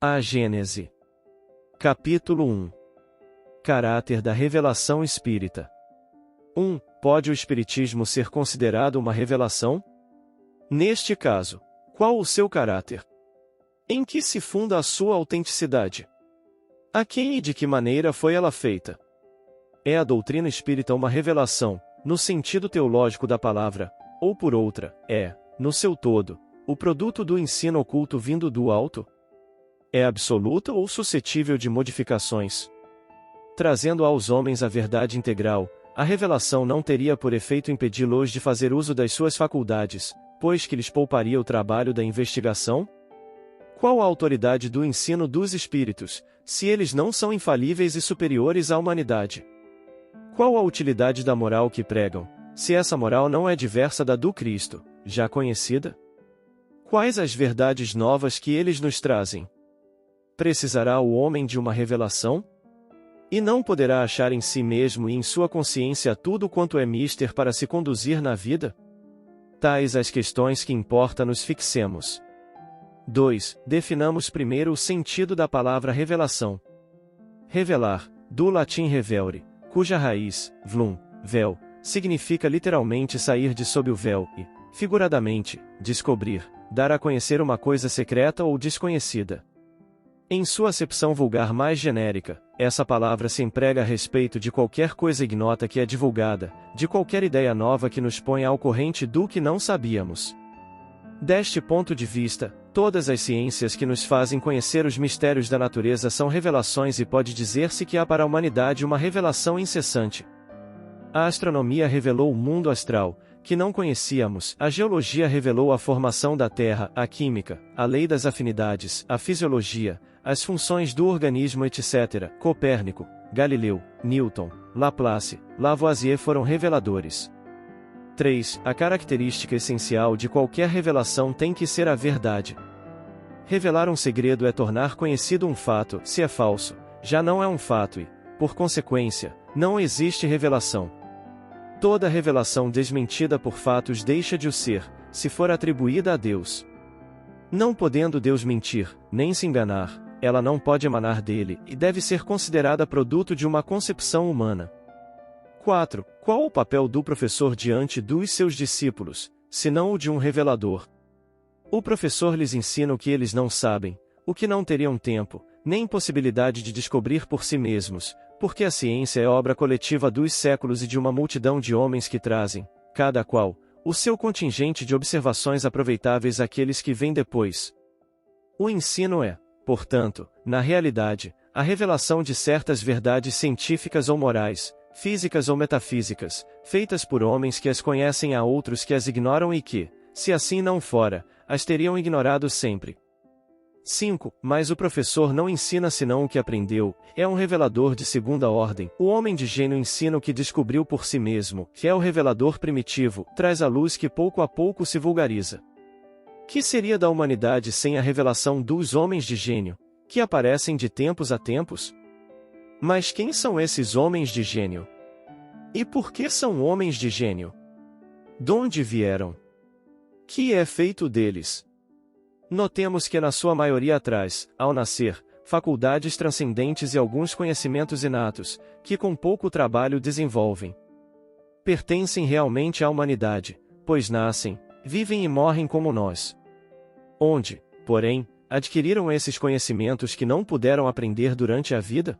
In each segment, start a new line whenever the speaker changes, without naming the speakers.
A Gênese. Capítulo 1. Caráter da revelação espírita. 1. Pode o espiritismo ser considerado uma revelação? Neste caso, qual o seu caráter? Em que se funda a sua autenticidade? A quem e de que maneira foi ela feita? É a doutrina espírita uma revelação, no sentido teológico da palavra, ou por outra, é, no seu todo, o produto do ensino oculto vindo do alto? É absoluta ou suscetível de modificações? Trazendo aos homens a verdade integral, a revelação não teria por efeito impedi-los de fazer uso das suas faculdades, pois que lhes pouparia o trabalho da investigação? Qual a autoridade do ensino dos espíritos, se eles não são infalíveis e superiores à humanidade? Qual a utilidade da moral que pregam, se essa moral não é diversa da do Cristo, já conhecida? Quais as verdades novas que eles nos trazem? Precisará o homem de uma revelação? E não poderá achar em si mesmo e em sua consciência tudo quanto é mister para se conduzir na vida? Tais as questões que importa nos fixemos. 2. Definamos primeiro o sentido da palavra revelação. Revelar, do latim revelare, cuja raiz, vlum, véu, significa literalmente sair de sob o véu e, figuradamente, descobrir, dar a conhecer uma coisa secreta ou desconhecida. Em sua acepção vulgar mais genérica, essa palavra se emprega a respeito de qualquer coisa ignota que é divulgada, de qualquer ideia nova que nos põe ao corrente do que não sabíamos. Deste ponto de vista, todas as ciências que nos fazem conhecer os mistérios da natureza são revelações e pode dizer-se que há para a humanidade uma revelação incessante. A astronomia revelou o mundo astral, que não conhecíamos, a geologia revelou a formação da Terra, a química, a lei das afinidades, a fisiologia, as funções do organismo etc. Copérnico, Galileu, Newton, Laplace, Lavoisier foram reveladores. 3. A característica essencial de qualquer revelação tem que ser a verdade. Revelar um segredo é tornar conhecido um fato, se é falso, já não é um fato e, por consequência, não existe revelação. Toda revelação desmentida por fatos deixa de o ser, se for atribuída a Deus. Não podendo Deus mentir, nem se enganar, ela não pode emanar dele, e deve ser considerada produto de uma concepção humana. 4. Qual o papel do professor diante dos seus discípulos, senão o de um revelador? O professor lhes ensina o que eles não sabem, o que não teriam tempo, nem possibilidade de descobrir por si mesmos, porque a ciência é obra coletiva dos séculos e de uma multidão de homens que trazem, cada qual, o seu contingente de observações aproveitáveis àqueles que vêm depois. O ensino é, portanto, na realidade, a revelação de certas verdades científicas ou morais, físicas ou metafísicas, feitas por homens que as conhecem a outros que as ignoram e que, se assim não fora, as teriam ignorado sempre. 5. Mas o professor não ensina senão o que aprendeu, é um revelador de segunda ordem. O homem de gênio ensina o que descobriu por si mesmo, que é o revelador primitivo, traz a luz que pouco a pouco se vulgariza. Que seria da humanidade sem a revelação dos homens de gênio, que aparecem de tempos a tempos? Mas quem são esses homens de gênio? E por que são homens de gênio? Donde vieram? Que é feito deles? Notemos que na sua maioria traz, ao nascer, faculdades transcendentes e alguns conhecimentos inatos, que com pouco trabalho desenvolvem. Pertencem realmente à humanidade, pois nascem, vivem e morrem como nós. Onde, porém, adquiriram esses conhecimentos que não puderam aprender durante a vida?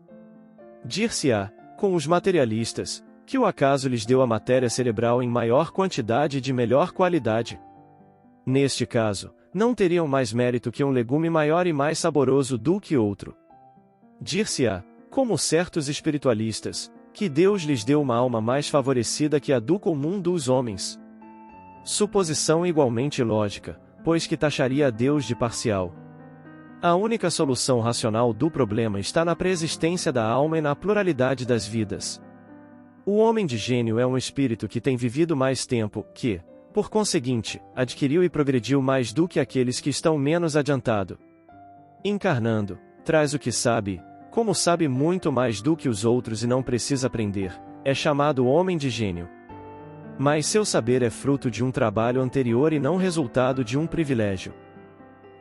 Dir-se-á, com os materialistas, que o acaso lhes deu a matéria cerebral em maior quantidade e de melhor qualidade. Neste caso, não teriam mais mérito que um legume maior e mais saboroso do que outro. Dir-se-á, como certos espiritualistas, que Deus lhes deu uma alma mais favorecida que a do comum dos homens. Suposição igualmente lógica, pois que taxaria a Deus de parcial. A única solução racional do problema está na preexistência da alma e na pluralidade das vidas. O homem de gênio é um espírito que tem vivido mais tempo, que, por conseguinte, adquiriu e progrediu mais do que aqueles que estão menos adiantado. Encarnando, traz o que sabe, como sabe muito mais do que os outros e não precisa aprender, é chamado homem de gênio. Mas seu saber é fruto de um trabalho anterior e não resultado de um privilégio.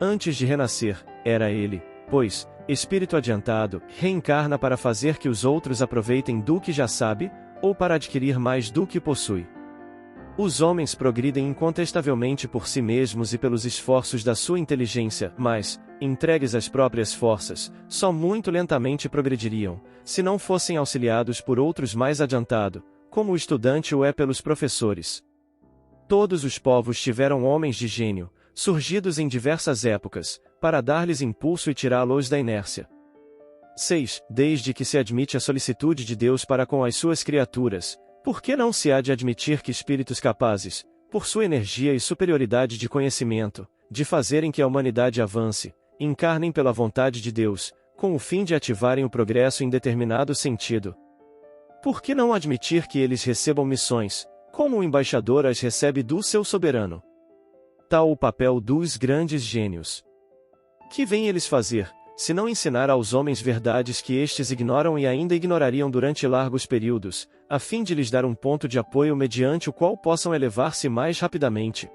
Antes de renascer, era ele, pois, espírito adiantado, reencarna para fazer que os outros aproveitem do que já sabe, ou para adquirir mais do que possui. Os homens progridem incontestavelmente por si mesmos e pelos esforços da sua inteligência, mas, entregues às próprias forças, só muito lentamente progrediriam, se não fossem auxiliados por outros mais adiantado, como o estudante o é pelos professores. Todos os povos tiveram homens de gênio, surgidos em diversas épocas, para dar-lhes impulso e tirá-los da inércia. 6. Desde que se admite a solicitude de Deus para com as suas criaturas, por que não se há de admitir que espíritos capazes, por sua energia e superioridade de conhecimento, de fazerem que a humanidade avance, encarnem pela vontade de Deus, com o fim de ativarem o progresso em determinado sentido? Por que não admitir que eles recebam missões, como o embaixador as recebe do seu soberano? Tal o papel dos grandes gênios. Que vêm eles fazer, se não ensinar aos homens verdades que estes ignoram e ainda ignorariam durante largos períodos, a fim de lhes dar um ponto de apoio mediante o qual possam elevar-se mais rapidamente?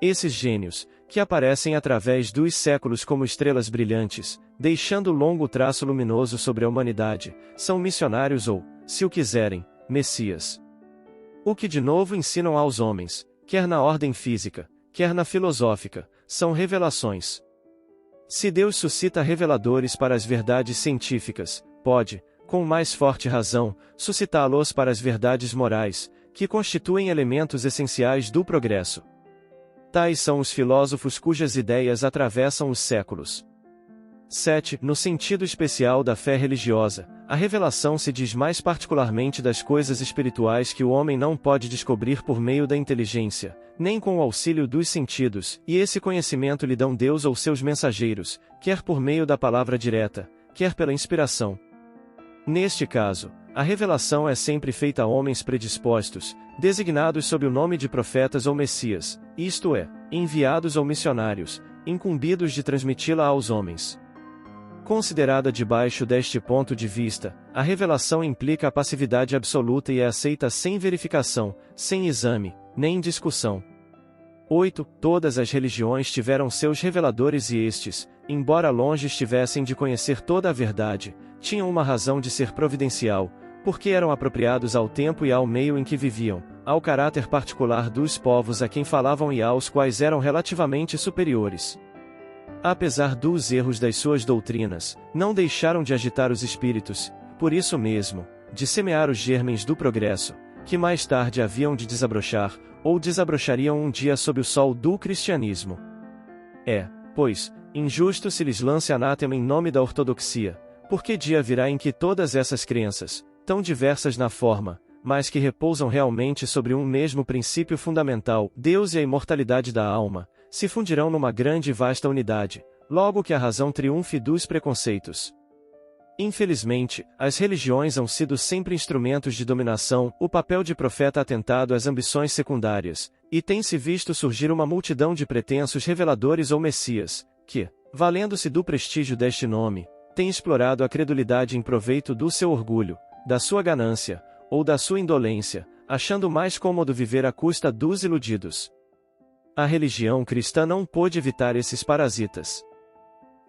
Esses gênios, que aparecem através dos séculos como estrelas brilhantes, deixando longo traço luminoso sobre a humanidade, são missionários ou, se o quiserem, messias. O que de novo ensinam aos homens, quer na ordem física, quer na filosófica, são revelações. Se Deus suscita reveladores para as verdades científicas, pode, com mais forte razão, suscitá-los para as verdades morais, que constituem elementos essenciais do progresso. Tais são os filósofos cujas ideias atravessam os séculos. 7. No sentido especial da fé religiosa, a revelação se diz mais particularmente das coisas espirituais que o homem não pode descobrir por meio da inteligência, nem com o auxílio dos sentidos, e esse conhecimento lhe dão Deus ou seus mensageiros, quer por meio da palavra direta, quer pela inspiração. Neste caso, a revelação é sempre feita a homens predispostos, designados sob o nome de profetas ou messias, isto é, enviados ou missionários, incumbidos de transmiti-la aos homens. Considerada debaixo deste ponto de vista, a revelação implica a passividade absoluta e é aceita sem verificação, sem exame, nem discussão. 8. Todas as religiões tiveram seus reveladores e estes, embora longe estivessem de conhecer toda a verdade, tinham uma razão de ser providencial, porque eram apropriados ao tempo e ao meio em que viviam, ao caráter particular dos povos a quem falavam e aos quais eram relativamente superiores. Apesar dos erros das suas doutrinas, não deixaram de agitar os espíritos, por isso mesmo, de semear os germens do progresso, que mais tarde haviam de desabrochar, ou desabrochariam um dia sob o sol do cristianismo. É, pois, injusto se lhes lance anátema em nome da ortodoxia, porque dia virá em que todas essas crenças, tão diversas na forma, mas que repousam realmente sobre um mesmo princípio fundamental, Deus e a imortalidade da alma, se fundirão numa grande e vasta unidade, logo que a razão triunfe dos preconceitos. Infelizmente, as religiões han sido sempre instrumentos de dominação, o papel de profeta atentado às ambições secundárias, e tem-se visto surgir uma multidão de pretensos reveladores ou messias, que, valendo-se do prestígio deste nome, têm explorado a credulidade em proveito do seu orgulho, da sua ganância, ou da sua indolência, achando mais cômodo viver à custa dos iludidos. A religião cristã não pôde evitar esses parasitas.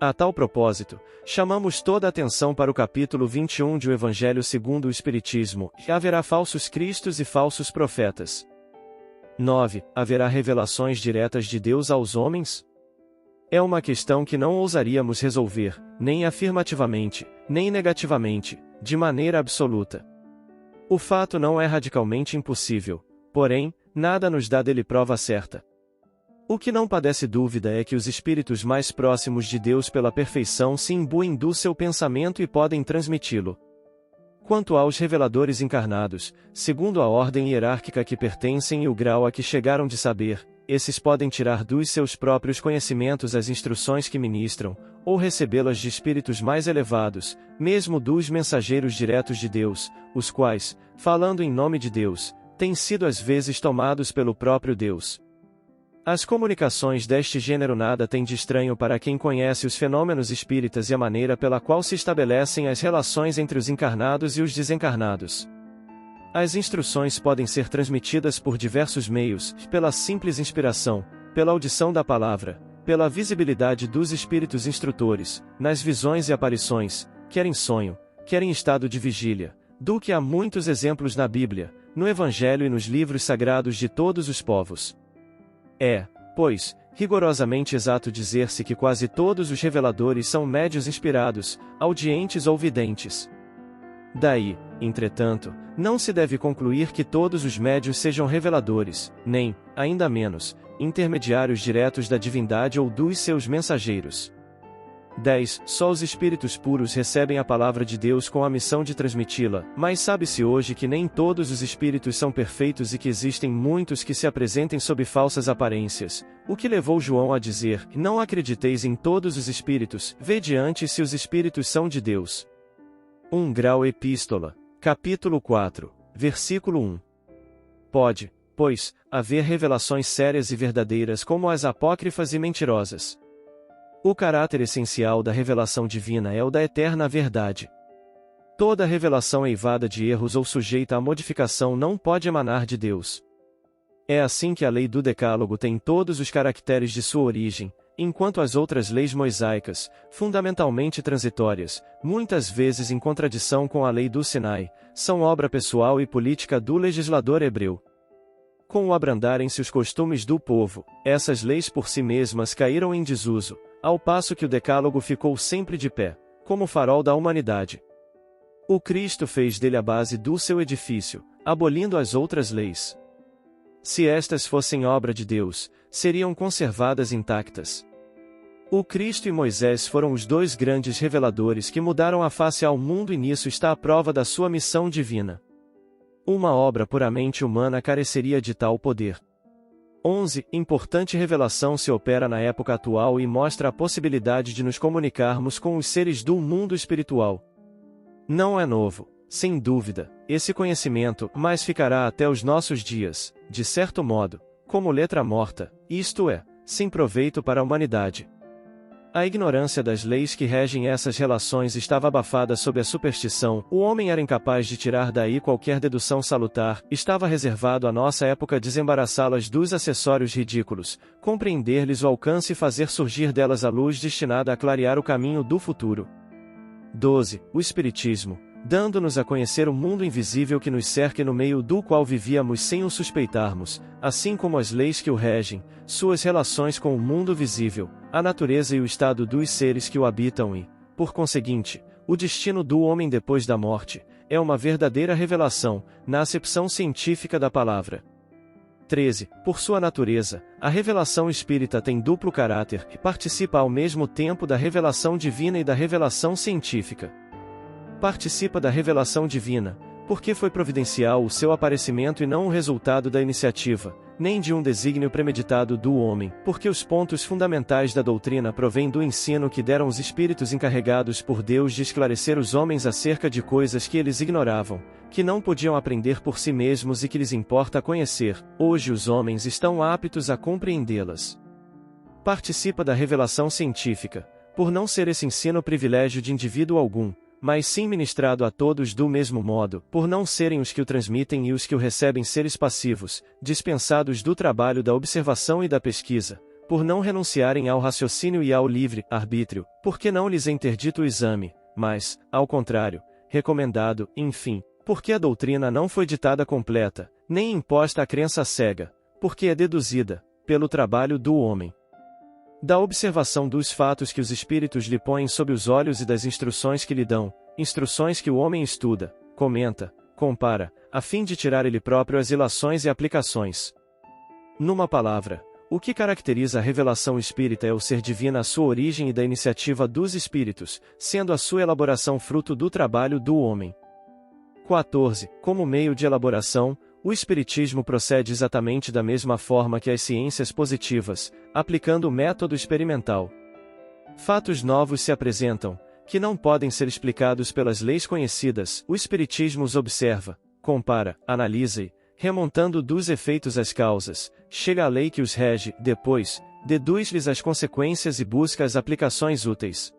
A tal propósito, chamamos toda a atenção para o capítulo 21 de O Evangelho segundo o Espiritismo, e haverá falsos cristos e falsos profetas. 9. Haverá revelações diretas de Deus aos homens? É uma questão que não ousaríamos resolver, nem afirmativamente, nem negativamente, de maneira absoluta. O fato não é radicalmente impossível, porém, nada nos dá dele prova certa. O que não padece dúvida é que os espíritos mais próximos de Deus pela perfeição se imbuem do seu pensamento e podem transmiti-lo. Quanto aos reveladores encarnados, segundo a ordem hierárquica a que pertencem e o grau a que chegaram de saber, esses podem tirar dos seus próprios conhecimentos as instruções que ministram, ou recebê-las de espíritos mais elevados, mesmo dos mensageiros diretos de Deus, os quais, falando em nome de Deus, têm sido às vezes tomados pelo próprio Deus. As comunicações deste gênero nada têm de estranho para quem conhece os fenômenos espíritas e a maneira pela qual se estabelecem as relações entre os encarnados e os desencarnados. As instruções podem ser transmitidas por diversos meios, pela simples inspiração, pela audição da palavra, pela visibilidade dos espíritos instrutores, nas visões e aparições, quer em sonho, quer em estado de vigília, do que há muitos exemplos na Bíblia, no Evangelho e nos livros sagrados de todos os povos. É, pois, rigorosamente exato dizer-se que quase todos os reveladores são médiuns inspirados, audientes ou videntes. Daí, entretanto, não se deve concluir que todos os médiuns sejam reveladores, nem, ainda menos, intermediários diretos da divindade ou dos seus mensageiros. 10. Só os espíritos puros recebem a palavra de Deus com a missão de transmiti-la, mas sabe-se hoje que nem todos os espíritos são perfeitos e que existem muitos que se apresentem sob falsas aparências, o que levou João a dizer: não acrediteis em todos os espíritos, vede antes se os espíritos são de Deus. 1 Grau Epístola, capítulo 4, versículo 1. Pode, pois, haver revelações sérias e verdadeiras como as apócrifas e mentirosas. O caráter essencial da revelação divina é o da eterna verdade. Toda revelação eivada de erros ou sujeita a modificação não pode emanar de Deus. É assim que a lei do Decálogo tem todos os caracteres de sua origem, enquanto as outras leis mosaicas, fundamentalmente transitórias, muitas vezes em contradição com a lei do Sinai, são obra pessoal e política do legislador hebreu. Com o abrandarem-se os costumes do povo, essas leis por si mesmas caíram em desuso, ao passo que o Decálogo ficou sempre de pé, como farol da humanidade. O Cristo fez dele a base do seu edifício, abolindo as outras leis. Se estas fossem obra de Deus, seriam conservadas intactas. O Cristo e Moisés foram os dois grandes reveladores que mudaram a face ao mundo e nisso está a prova da sua missão divina. Uma obra puramente humana careceria de tal poder. 11. Importante revelação se opera na época atual e mostra a possibilidade de nos comunicarmos com os seres do mundo espiritual. Não é novo, sem dúvida, esse conhecimento, mas ficará até os nossos dias, de certo modo, como letra morta, isto é, sem proveito para a humanidade. A ignorância das leis que regem essas relações estava abafada sob a superstição, o homem era incapaz de tirar daí qualquer dedução salutar, estava reservado à nossa época desembaraçá-las dos acessórios ridículos, compreender-lhes o alcance e fazer surgir delas a luz destinada a clarear o caminho do futuro. 12. O Espiritismo, dando-nos a conhecer o mundo invisível que nos cerca e no meio do qual vivíamos sem o suspeitarmos, assim como as leis que o regem, suas relações com o mundo visível, a natureza e o estado dos seres que o habitam e, por conseguinte, o destino do homem depois da morte, é uma verdadeira revelação, na acepção científica da palavra. 13. Por sua natureza, a revelação espírita tem duplo caráter e participa ao mesmo tempo da revelação divina e da revelação científica. Participa da revelação divina, porque foi providencial o seu aparecimento e não o resultado da iniciativa, nem de um desígnio premeditado do homem, porque os pontos fundamentais da doutrina provêm do ensino que deram os espíritos encarregados por Deus de esclarecer os homens acerca de coisas que eles ignoravam, que não podiam aprender por si mesmos e que lhes importa conhecer. Hoje os homens estão aptos a compreendê-las. Participa da revelação científica, por não ser esse ensino privilégio de indivíduo algum, mas sim ministrado a todos do mesmo modo, por não serem os que o transmitem e os que o recebem seres passivos, dispensados do trabalho da observação e da pesquisa, por não renunciarem ao raciocínio e ao livre arbítrio, porque não lhes é interdito o exame, mas, ao contrário, recomendado, enfim, porque a doutrina não foi ditada completa, nem imposta à crença cega, porque é deduzida, pelo trabalho do homem. Da observação dos fatos que os espíritos lhe põem sob os olhos e das instruções que lhe dão, instruções que o homem estuda, comenta, compara, a fim de tirar ele próprio as ilações e aplicações. Numa palavra, o que caracteriza a revelação espírita é o ser divina à sua origem e da iniciativa dos espíritos, sendo a sua elaboração fruto do trabalho do homem. 14. Como meio de elaboração, o Espiritismo procede exatamente da mesma forma que as ciências positivas, aplicando o método experimental. Fatos novos se apresentam, que não podem ser explicados pelas leis conhecidas. O Espiritismo os observa, compara, analisa e, remontando dos efeitos às causas, chega à lei que os rege, depois, deduz-lhes as consequências e busca as aplicações úteis.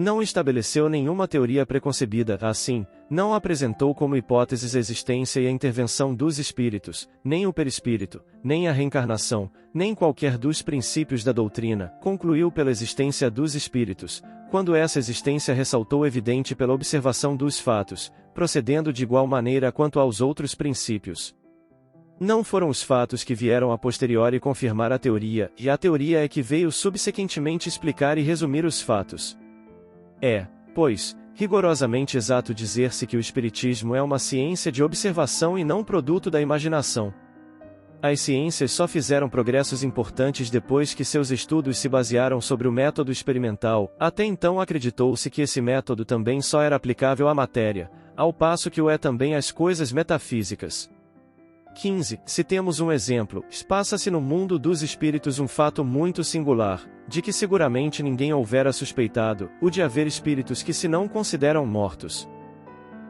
Não estabeleceu nenhuma teoria preconcebida, assim, não apresentou como hipóteses a existência e a intervenção dos espíritos, nem o perispírito, nem a reencarnação, nem qualquer dos princípios da doutrina, concluiu pela existência dos espíritos, quando essa existência ressaltou evidente pela observação dos fatos, procedendo de igual maneira quanto aos outros princípios. Não foram os fatos que vieram a posteriori confirmar a teoria, e a teoria é que veio subsequentemente explicar e resumir os fatos. É, pois, rigorosamente exato dizer-se que o espiritismo é uma ciência de observação e não produto da imaginação. As ciências só fizeram progressos importantes depois que seus estudos se basearam sobre o método experimental. Até então acreditou-se que esse método também só era aplicável à matéria, ao passo que o é também às coisas metafísicas. 15. Se temos um exemplo, passa-se no mundo dos espíritos um fato muito singular, de que seguramente ninguém houvera suspeitado, o de haver espíritos que se não consideram mortos.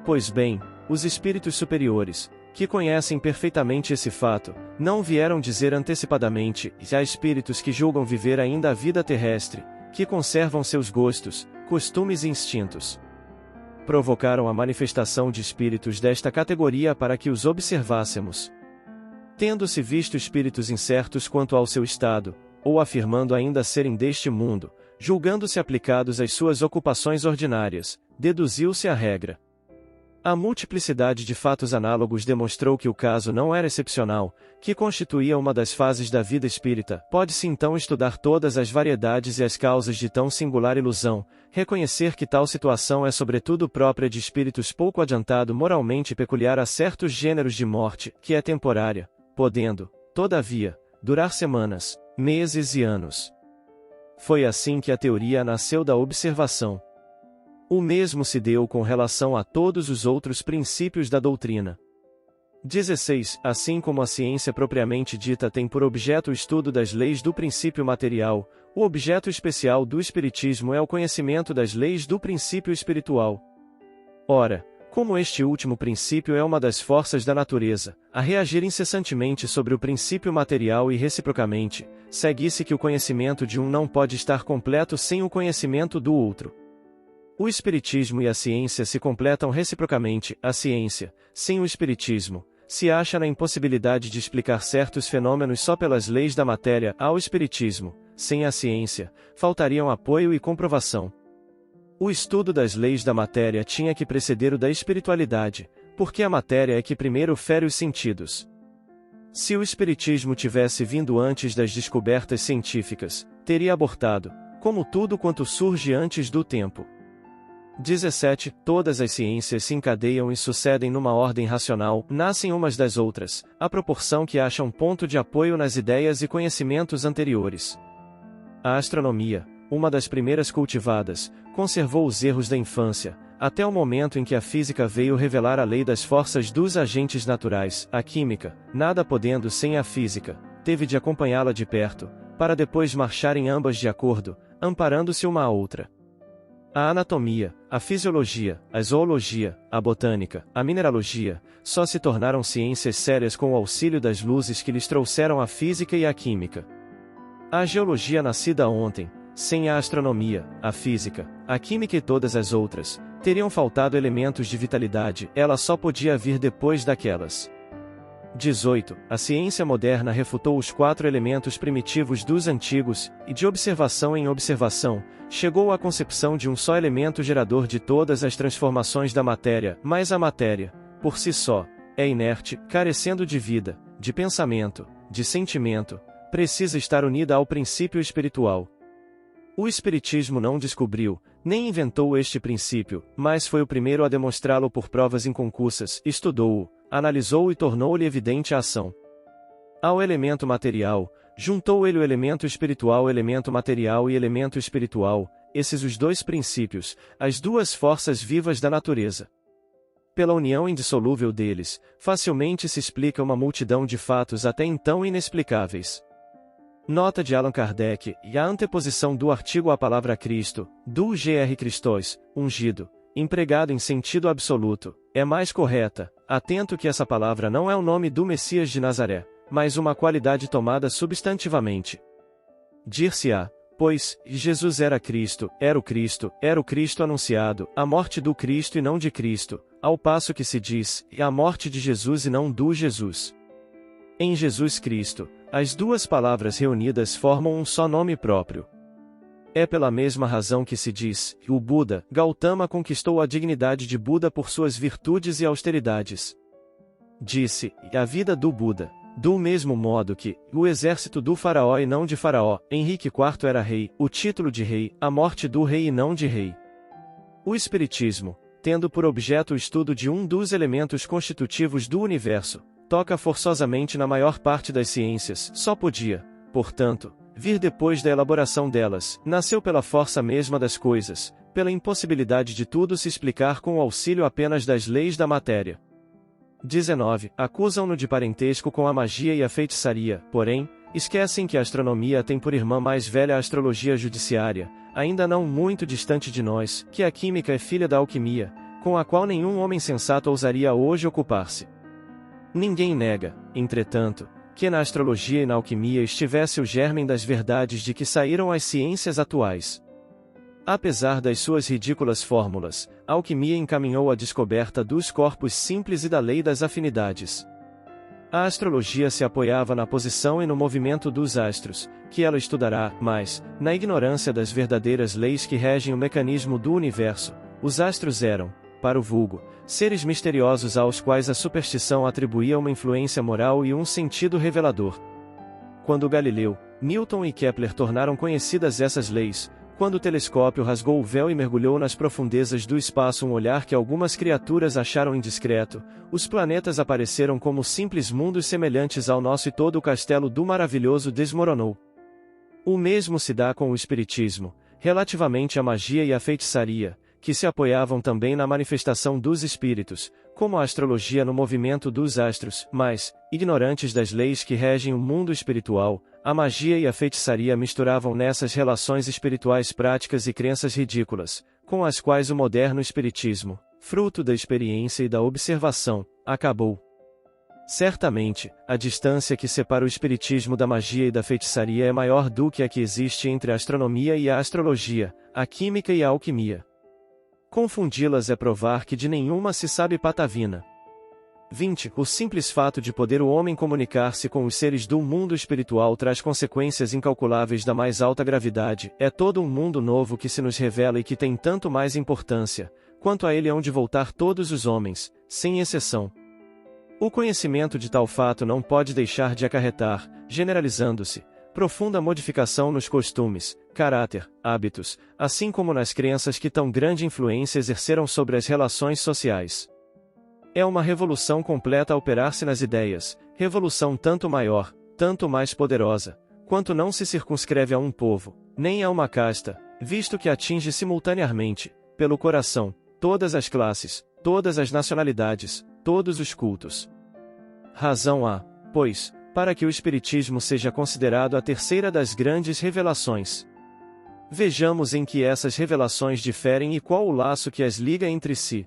Pois bem, os espíritos superiores, que conhecem perfeitamente esse fato, não vieram dizer antecipadamente, e há espíritos que julgam viver ainda a vida terrestre, que conservam seus gostos, costumes e instintos. Provocaram a manifestação de espíritos desta categoria para que os observássemos. Tendo-se visto espíritos incertos quanto ao seu estado, ou afirmando ainda serem deste mundo, julgando-se aplicados às suas ocupações ordinárias, deduziu-se a regra. A multiplicidade de fatos análogos demonstrou que o caso não era excepcional, que constituía uma das fases da vida espírita. Pode-se então estudar todas as variedades e as causas de tão singular ilusão, reconhecer que tal situação é sobretudo própria de espíritos pouco adiantado moralmente e peculiar a certos gêneros de morte, que é temporária, podendo, todavia, durar semanas, meses e anos. Foi assim que a teoria nasceu da observação. O mesmo se deu com relação a todos os outros princípios da doutrina. 16. Assim como a ciência propriamente dita tem por objeto o estudo das leis do princípio material, o objeto especial do espiritismo é o conhecimento das leis do princípio espiritual. Ora, como este último princípio é uma das forças da natureza, a reagir incessantemente sobre o princípio material e reciprocamente, segue-se que o conhecimento de um não pode estar completo sem o conhecimento do outro. O espiritismo e a ciência se completam reciprocamente. A ciência, sem o espiritismo, se acha na impossibilidade de explicar certos fenômenos só pelas leis da matéria. Ao espiritismo, sem a ciência, faltariam apoio e comprovação. O estudo das leis da matéria tinha que preceder o da espiritualidade, porque a matéria é que primeiro fere os sentidos. Se o espiritismo tivesse vindo antes das descobertas científicas, teria abortado, como tudo quanto surge antes do tempo. 17. Todas as ciências se encadeiam e sucedem numa ordem racional, nascem umas das outras, à proporção que acham ponto de apoio nas ideias e conhecimentos anteriores. A astronomia, uma das primeiras cultivadas, conservou os erros da infância, até o momento em que a física veio revelar a lei das forças dos agentes naturais. A química, nada podendo sem a física, teve de acompanhá-la de perto, para depois marcharem ambas de acordo, amparando-se uma à outra. A anatomia, a fisiologia, a zoologia, a botânica, a mineralogia, só se tornaram ciências sérias com o auxílio das luzes que lhes trouxeram a física e a química. A geologia nascida ontem, sem a astronomia, a física, a química e todas as outras, teriam faltado elementos de vitalidade, ela só podia vir depois daquelas. 18. A ciência moderna refutou os 4 elementos primitivos dos antigos, e de observação em observação, chegou à concepção de um só elemento gerador de todas as transformações da matéria, mas a matéria, por si só, é inerte, carecendo de vida, de pensamento, de sentimento, precisa estar unida ao princípio espiritual. O espiritismo não descobriu, nem inventou este princípio, mas foi o primeiro a demonstrá-lo por provas inconcussas, estudou-o, analisou e tornou-lhe evidente a ação. Ao elemento material, juntou ele o elemento espiritual, elemento material e elemento espiritual, esses os 2 princípios, as 2 forças vivas da natureza. Pela união indissolúvel deles, facilmente se explica uma multidão de fatos até então inexplicáveis. Nota de Allan Kardec, e a anteposição do artigo à palavra Cristo, do Gr. Christos, ungido, empregado em sentido absoluto, é mais correta, atento que essa palavra não é o nome do Messias de Nazaré, mas uma qualidade tomada substantivamente. Dir-se-á, Pois, Jesus era Cristo, era o Cristo anunciado, a morte do Cristo e não de Cristo, ao passo que se diz, e a morte de Jesus e não do Jesus. Em Jesus Cristo, as duas palavras reunidas formam um só nome próprio. É pela mesma razão que se diz, o Buda, Gautama conquistou a dignidade de Buda por suas virtudes e austeridades. Disse, a vida do Buda. Do mesmo modo que, o exército do faraó e não de faraó, Henrique IV era rei, o título de rei, a morte do rei e não de rei. O Espiritismo, tendo por objeto o estudo de um dos elementos constitutivos do universo, toca forçosamente na maior parte das ciências, só podia, portanto, vir depois da elaboração delas, nasceu pela força mesma das coisas, pela impossibilidade de tudo se explicar com o auxílio apenas das leis da matéria. 19. Acusam-no de parentesco com a magia e a feitiçaria, porém, esquecem que a astronomia tem por irmã mais velha a astrologia judiciária, ainda não muito distante de nós, que a química é filha da alquimia, com a qual nenhum homem sensato ousaria hoje ocupar-se. Ninguém nega, entretanto, que na astrologia e na alquimia estivesse o germe das verdades de que saíram as ciências atuais. Apesar das suas ridículas fórmulas, a alquimia encaminhou a descoberta dos corpos simples e da lei das afinidades. A astrologia se apoiava na posição e no movimento dos astros, que ela estudará, mas, na ignorância das verdadeiras leis que regem o mecanismo do universo, os astros eram, para o vulgo, seres misteriosos aos quais a superstição atribuía uma influência moral e um sentido revelador. Quando Galileu, Newton e Kepler tornaram conhecidas essas leis, quando o telescópio rasgou o véu e mergulhou nas profundezas do espaço um olhar que algumas criaturas acharam indiscreto, os planetas apareceram como simples mundos semelhantes ao nosso e todo o castelo do maravilhoso desmoronou. O mesmo se dá com o espiritismo, relativamente à magia e à feitiçaria, que se apoiavam também na manifestação dos espíritos, como a astrologia no movimento dos astros, mas, ignorantes das leis que regem o mundo espiritual, a magia e a feitiçaria misturavam nessas relações espirituais práticas e crenças ridículas, com as quais o moderno espiritismo, fruto da experiência e da observação, acabou. Certamente, a distância que separa o espiritismo da magia e da feitiçaria é maior do que a que existe entre a astronomia e a astrologia, a química e a alquimia. Confundi-las é provar que de nenhuma se sabe patavina. 20. O simples fato de poder o homem comunicar-se com os seres do mundo espiritual traz consequências incalculáveis da mais alta gravidade, é todo um mundo novo que se nos revela e que tem tanto mais importância, quanto a ele hão de voltar todos os homens, sem exceção. O conhecimento de tal fato não pode deixar de acarretar, generalizando-se, profunda modificação nos costumes, caráter, hábitos, assim como nas crenças que tão grande influência exerceram sobre as relações sociais. É uma revolução completa a operar-se nas ideias, revolução tanto maior, tanto mais poderosa, quanto não se circunscreve a um povo, nem a uma casta, visto que atinge simultaneamente, pelo coração, todas as classes, todas as nacionalidades, todos os cultos. Razão há, pois, para que o Espiritismo seja considerado a terceira das grandes revelações. Vejamos em que essas revelações diferem e qual o laço que as liga entre si.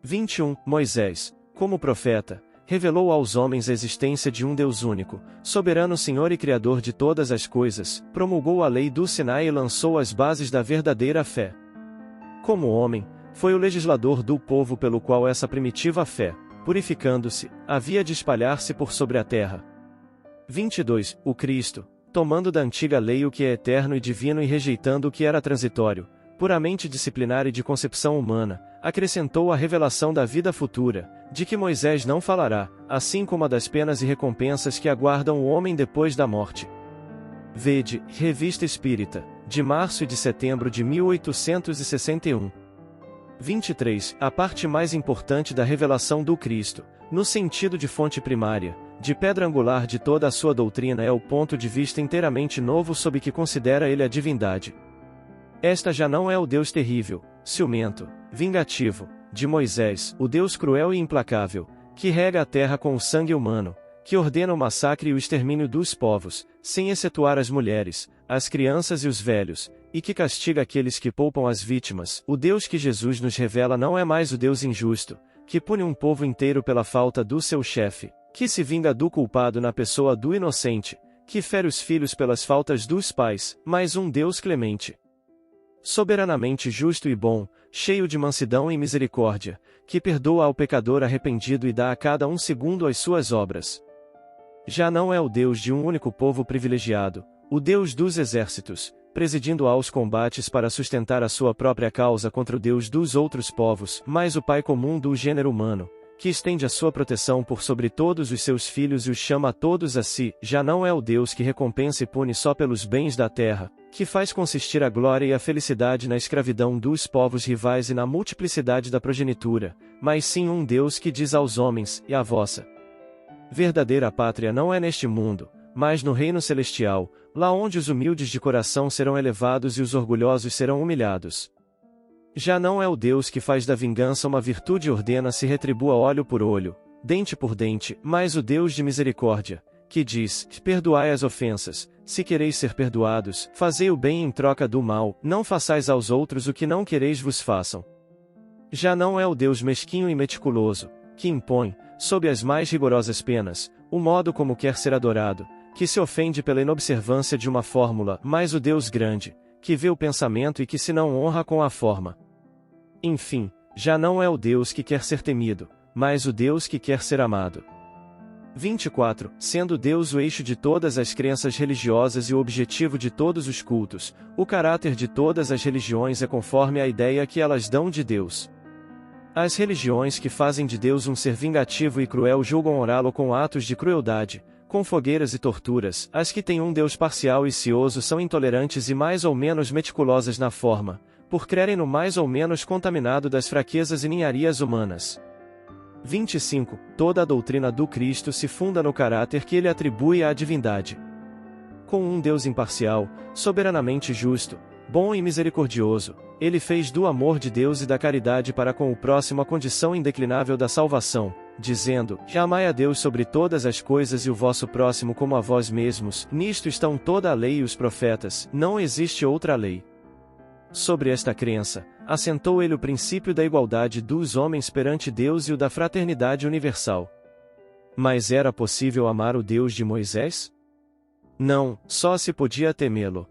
21. Moisés, como profeta, revelou aos homens a existência de um Deus único, soberano Senhor e Criador de todas as coisas, promulgou a lei do Sinai e lançou as bases da verdadeira fé. Como homem, foi o legislador do povo pelo qual essa primitiva fé, purificando-se, havia de espalhar-se por sobre a terra. 22. O Cristo, tomando da antiga lei o que é eterno e divino e rejeitando o que era transitório, puramente disciplinar e de concepção humana, acrescentou a revelação da vida futura, de que Moisés não falará, assim como a das penas e recompensas que aguardam o homem depois da morte. Vede, Revista Espírita, de março e de setembro de 1861. 23. A parte mais importante da revelação do Cristo, no sentido de fonte primária, de pedra angular de toda a sua doutrina é o ponto de vista inteiramente novo sob que considera ele a divindade. Esta já não é o Deus terrível, ciumento, vingativo, de Moisés, o Deus cruel e implacável, que rega a terra com o sangue humano, que ordena o massacre e o extermínio dos povos, sem excetuar as mulheres, as crianças e os velhos, e que castiga aqueles que poupam as vítimas. O Deus que Jesus nos revela não é mais o Deus injusto, que pune um povo inteiro pela falta do seu chefe, que se vinga do culpado na pessoa do inocente, que fere os filhos pelas faltas dos pais, mas um Deus clemente, soberanamente justo e bom, cheio de mansidão e misericórdia, que perdoa ao pecador arrependido e dá a cada um segundo as suas obras. Já não é o Deus de um único povo privilegiado, o Deus dos exércitos, presidindo aos combates para sustentar a sua própria causa contra o Deus dos outros povos, mas o Pai comum do gênero humano, que estende a sua proteção por sobre todos os seus filhos e os chama a todos a si. Já não é o Deus que recompensa e pune só pelos bens da terra, que faz consistir a glória e a felicidade na escravidão dos povos rivais e na multiplicidade da progenitura, mas sim um Deus que diz aos homens: e a vossa verdadeira pátria não é neste mundo, mas no reino celestial, lá onde os humildes de coração serão elevados e os orgulhosos serão humilhados. Já não é o Deus que faz da vingança uma virtude e ordena se retribua olho por olho, dente por dente, mas o Deus de misericórdia, que diz: perdoai as ofensas, se quereis ser perdoados, fazei o bem em troca do mal, não façais aos outros o que não quereis vos façam. Já não é o Deus mesquinho e meticuloso, que impõe, sob as mais rigorosas penas, o modo como quer ser adorado, que se ofende pela inobservância de uma fórmula, mas o Deus grande, que vê o pensamento e que se não honra com a forma. Enfim, já não é o Deus que quer ser temido, mas o Deus que quer ser amado. 24. Sendo Deus o eixo de todas as crenças religiosas e o objetivo de todos os cultos, o caráter de todas as religiões é conforme a ideia que elas dão de Deus. As religiões que fazem de Deus um ser vingativo e cruel julgam orá-lo com atos de crueldade, com fogueiras e torturas. As que têm um Deus parcial e cioso são intolerantes e mais ou menos meticulosas na forma, por crerem no mais ou menos contaminado das fraquezas e ninharias humanas. 25. Toda a doutrina do Cristo se funda no caráter que ele atribui à divindade. Com um Deus imparcial, soberanamente justo, bom e misericordioso, ele fez do amor de Deus e da caridade para com o próximo a condição indeclinável da salvação, dizendo: amai a Deus sobre todas as coisas e o vosso próximo como a vós mesmos. Nisto estão toda a lei e os profetas, não existe outra lei. Sobre esta crença, assentou ele o princípio da igualdade dos homens perante Deus e o da fraternidade universal. Mas era possível amar o Deus de Moisés? Não, só se podia temê-lo.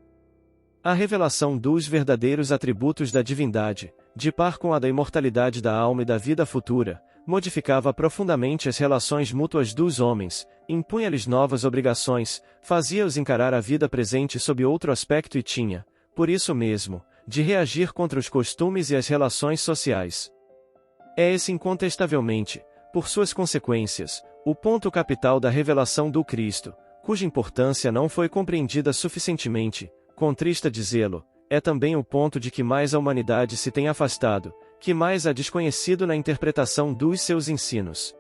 A revelação dos verdadeiros atributos da divindade, de par com a da imortalidade da alma e da vida futura, modificava profundamente as relações mútuas dos homens, impunha-lhes novas obrigações, fazia-os encarar a vida presente sob outro aspecto e tinha, por isso mesmo, de reagir contra os costumes e as relações sociais. É esse incontestavelmente, por suas consequências, o ponto capital da revelação do Cristo, cuja importância não foi compreendida suficientemente, contrista dizê-lo, é também o ponto de que mais a humanidade se tem afastado, que mais a desconhecido na interpretação dos seus ensinos.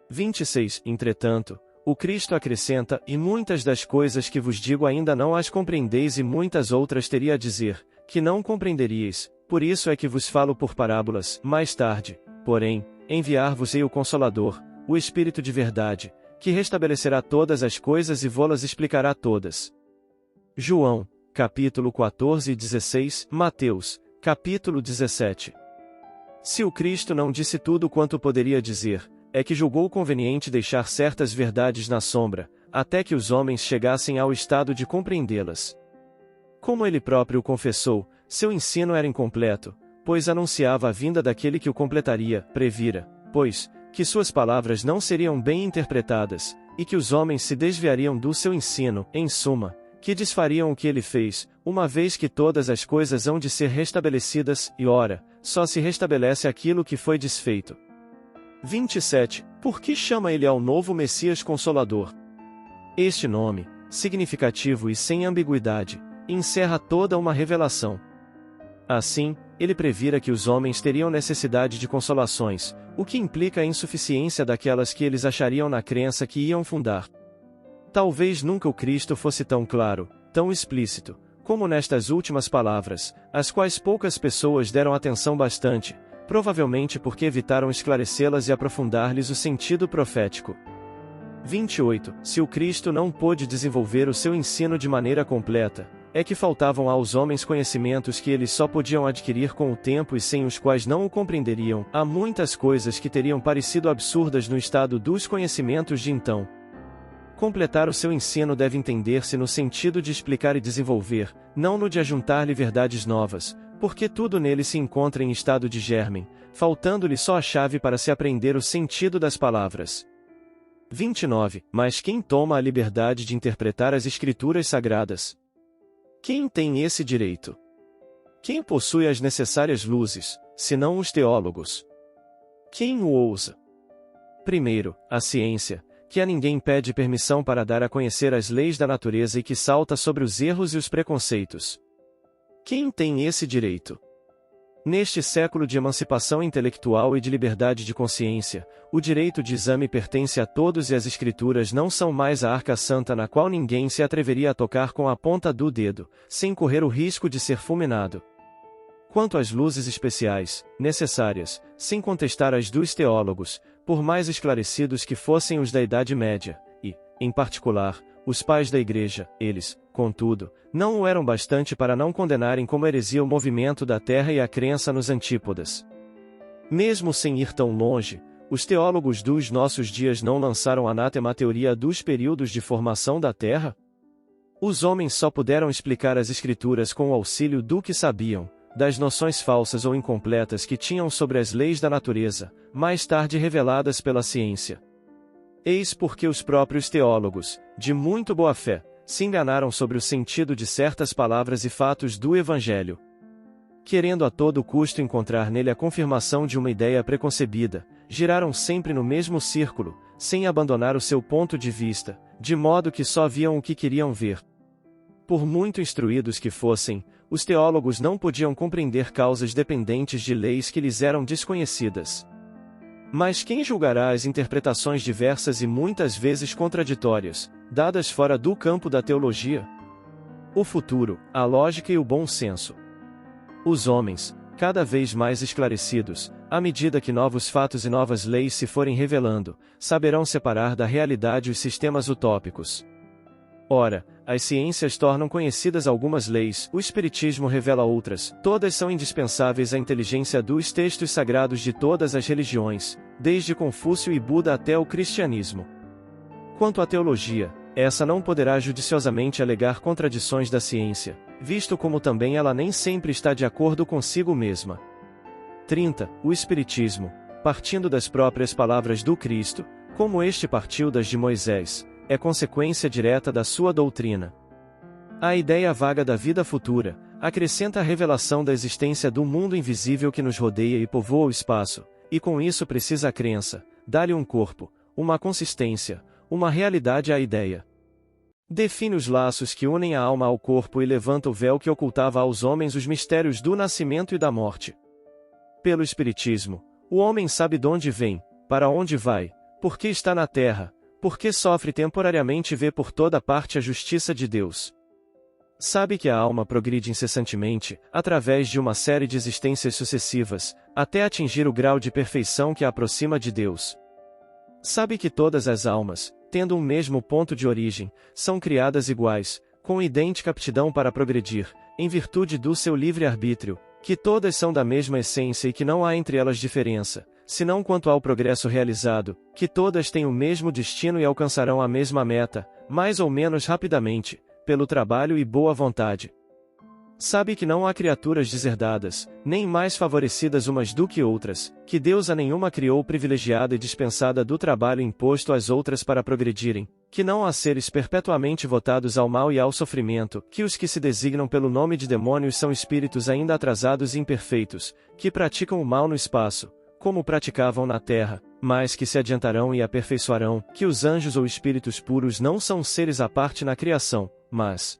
26. Entretanto, o Cristo acrescenta: e muitas das coisas que vos digo ainda não as compreendeis e muitas outras teria a dizer, que não compreenderíeis, por isso é que vos falo por parábolas. Mais tarde, porém, enviar-vos-ei o Consolador, o Espírito de verdade, que restabelecerá todas as coisas e vô-las explicará todas. João, capítulo 14 e 16, Mateus, capítulo 17. Se o Cristo não disse tudo quanto poderia dizer, é que julgou conveniente deixar certas verdades na sombra, até que os homens chegassem ao estado de compreendê-las. Como ele próprio confessou, seu ensino era incompleto, pois anunciava a vinda daquele que o completaria, previra, pois, que suas palavras não seriam bem interpretadas, e que os homens se desviariam do seu ensino, em suma, que desfariam o que ele fez, uma vez que todas as coisas hão de ser restabelecidas, e ora, só se restabelece aquilo que foi desfeito. 27. Por que chama ele ao novo Messias Consolador? Este nome, significativo e sem ambiguidade, encerra toda uma revelação. Assim, ele previra que os homens teriam necessidade de consolações, o que implica a insuficiência daquelas que eles achariam na crença que iam fundar. Talvez nunca o Cristo fosse tão claro, tão explícito, como nestas últimas palavras, às quais poucas pessoas deram atenção bastante, provavelmente porque evitaram esclarecê-las e aprofundar-lhes o sentido profético. 28. Se o Cristo não pôde desenvolver o seu ensino de maneira completa, é que faltavam aos homens conhecimentos que eles só podiam adquirir com o tempo e sem os quais não o compreenderiam. Há muitas coisas que teriam parecido absurdas no estado dos conhecimentos de então. Completar o seu ensino deve entender-se no sentido de explicar e desenvolver, não no de ajuntar-lhe verdades novas, porque tudo nele se encontra em estado de germe, faltando-lhe só a chave para se aprender o sentido das palavras. 29. Mas quem toma a liberdade de interpretar as Escrituras Sagradas? Quem tem esse direito? Quem possui as necessárias luzes, senão os teólogos? Quem o ousa? Primeiro, a ciência, que a ninguém pede permissão para dar a conhecer as leis da natureza e que salta sobre os erros e os preconceitos. Quem tem esse direito? Neste século de emancipação intelectual e de liberdade de consciência, o direito de exame pertence a todos e as Escrituras não são mais a arca santa na qual ninguém se atreveria a tocar com a ponta do dedo, sem correr o risco de ser fulminado. Quanto às luzes especiais, necessárias, sem contestar as dos teólogos, por mais esclarecidos que fossem os da Idade Média, e, em particular, os pais da Igreja, eles, contudo, não o eram bastante para não condenarem como heresia o movimento da Terra e a crença nos antípodas. Mesmo sem ir tão longe, os teólogos dos nossos dias não lançaram anátema à teoria dos períodos de formação da Terra? Os homens só puderam explicar as Escrituras com o auxílio do que sabiam, das noções falsas ou incompletas que tinham sobre as leis da natureza, mais tarde reveladas pela ciência. Eis porque os próprios teólogos, de muito boa fé, se enganaram sobre o sentido de certas palavras e fatos do Evangelho. Querendo a todo custo encontrar nele a confirmação de uma ideia preconcebida, giraram sempre no mesmo círculo, sem abandonar o seu ponto de vista, de modo que só viam o que queriam ver. Por muito instruídos que fossem, os teólogos não podiam compreender causas dependentes de leis que lhes eram desconhecidas. Mas quem julgará as interpretações diversas e muitas vezes contraditórias, dadas fora do campo da teologia? O futuro, a lógica e o bom senso. Os homens, cada vez mais esclarecidos, à medida que novos fatos e novas leis se forem revelando, saberão separar da realidade os sistemas utópicos. Ora, as ciências tornam conhecidas algumas leis, o Espiritismo revela outras, todas são indispensáveis à inteligência dos textos sagrados de todas as religiões, desde Confúcio e Buda até o cristianismo. Quanto à teologia, essa não poderá judiciosamente alegar contradições da ciência, visto como também ela nem sempre está de acordo consigo mesma. 30. O Espiritismo, partindo das próprias palavras do Cristo, como este partiu das de Moisés, é consequência direta da sua doutrina. A ideia vaga da vida futura acrescenta a revelação da existência do mundo invisível que nos rodeia e povoa o espaço, e com isso precisa a crença, dá-lhe um corpo, uma consistência, uma realidade à ideia. Define os laços que unem a alma ao corpo e levanta o véu que ocultava aos homens os mistérios do nascimento e da morte. Pelo Espiritismo, o homem sabe de onde vem, para onde vai, por que está na terra, porque sofre temporariamente e vê por toda parte a justiça de Deus. Sabe que a alma progride incessantemente, através de uma série de existências sucessivas, até atingir o grau de perfeição que a aproxima de Deus. Sabe que todas as almas, tendo um mesmo ponto de origem, são criadas iguais, com idêntica aptidão para progredir, em virtude do seu livre-arbítrio, que todas são da mesma essência e que não há entre elas diferença, senão quanto ao progresso realizado, que todas têm o mesmo destino e alcançarão a mesma meta, mais ou menos rapidamente, pelo trabalho e boa vontade. Sabe que não há criaturas deserdadas, nem mais favorecidas umas do que outras, que Deus a nenhuma criou privilegiada e dispensada do trabalho imposto às outras para progredirem, que não há seres perpetuamente votados ao mal e ao sofrimento, que os que se designam pelo nome de demônios são espíritos ainda atrasados e imperfeitos, que praticam o mal no espaço, como praticavam na terra, mas que se adiantarão e aperfeiçoarão, que os anjos ou espíritos puros não são seres à parte na criação, mas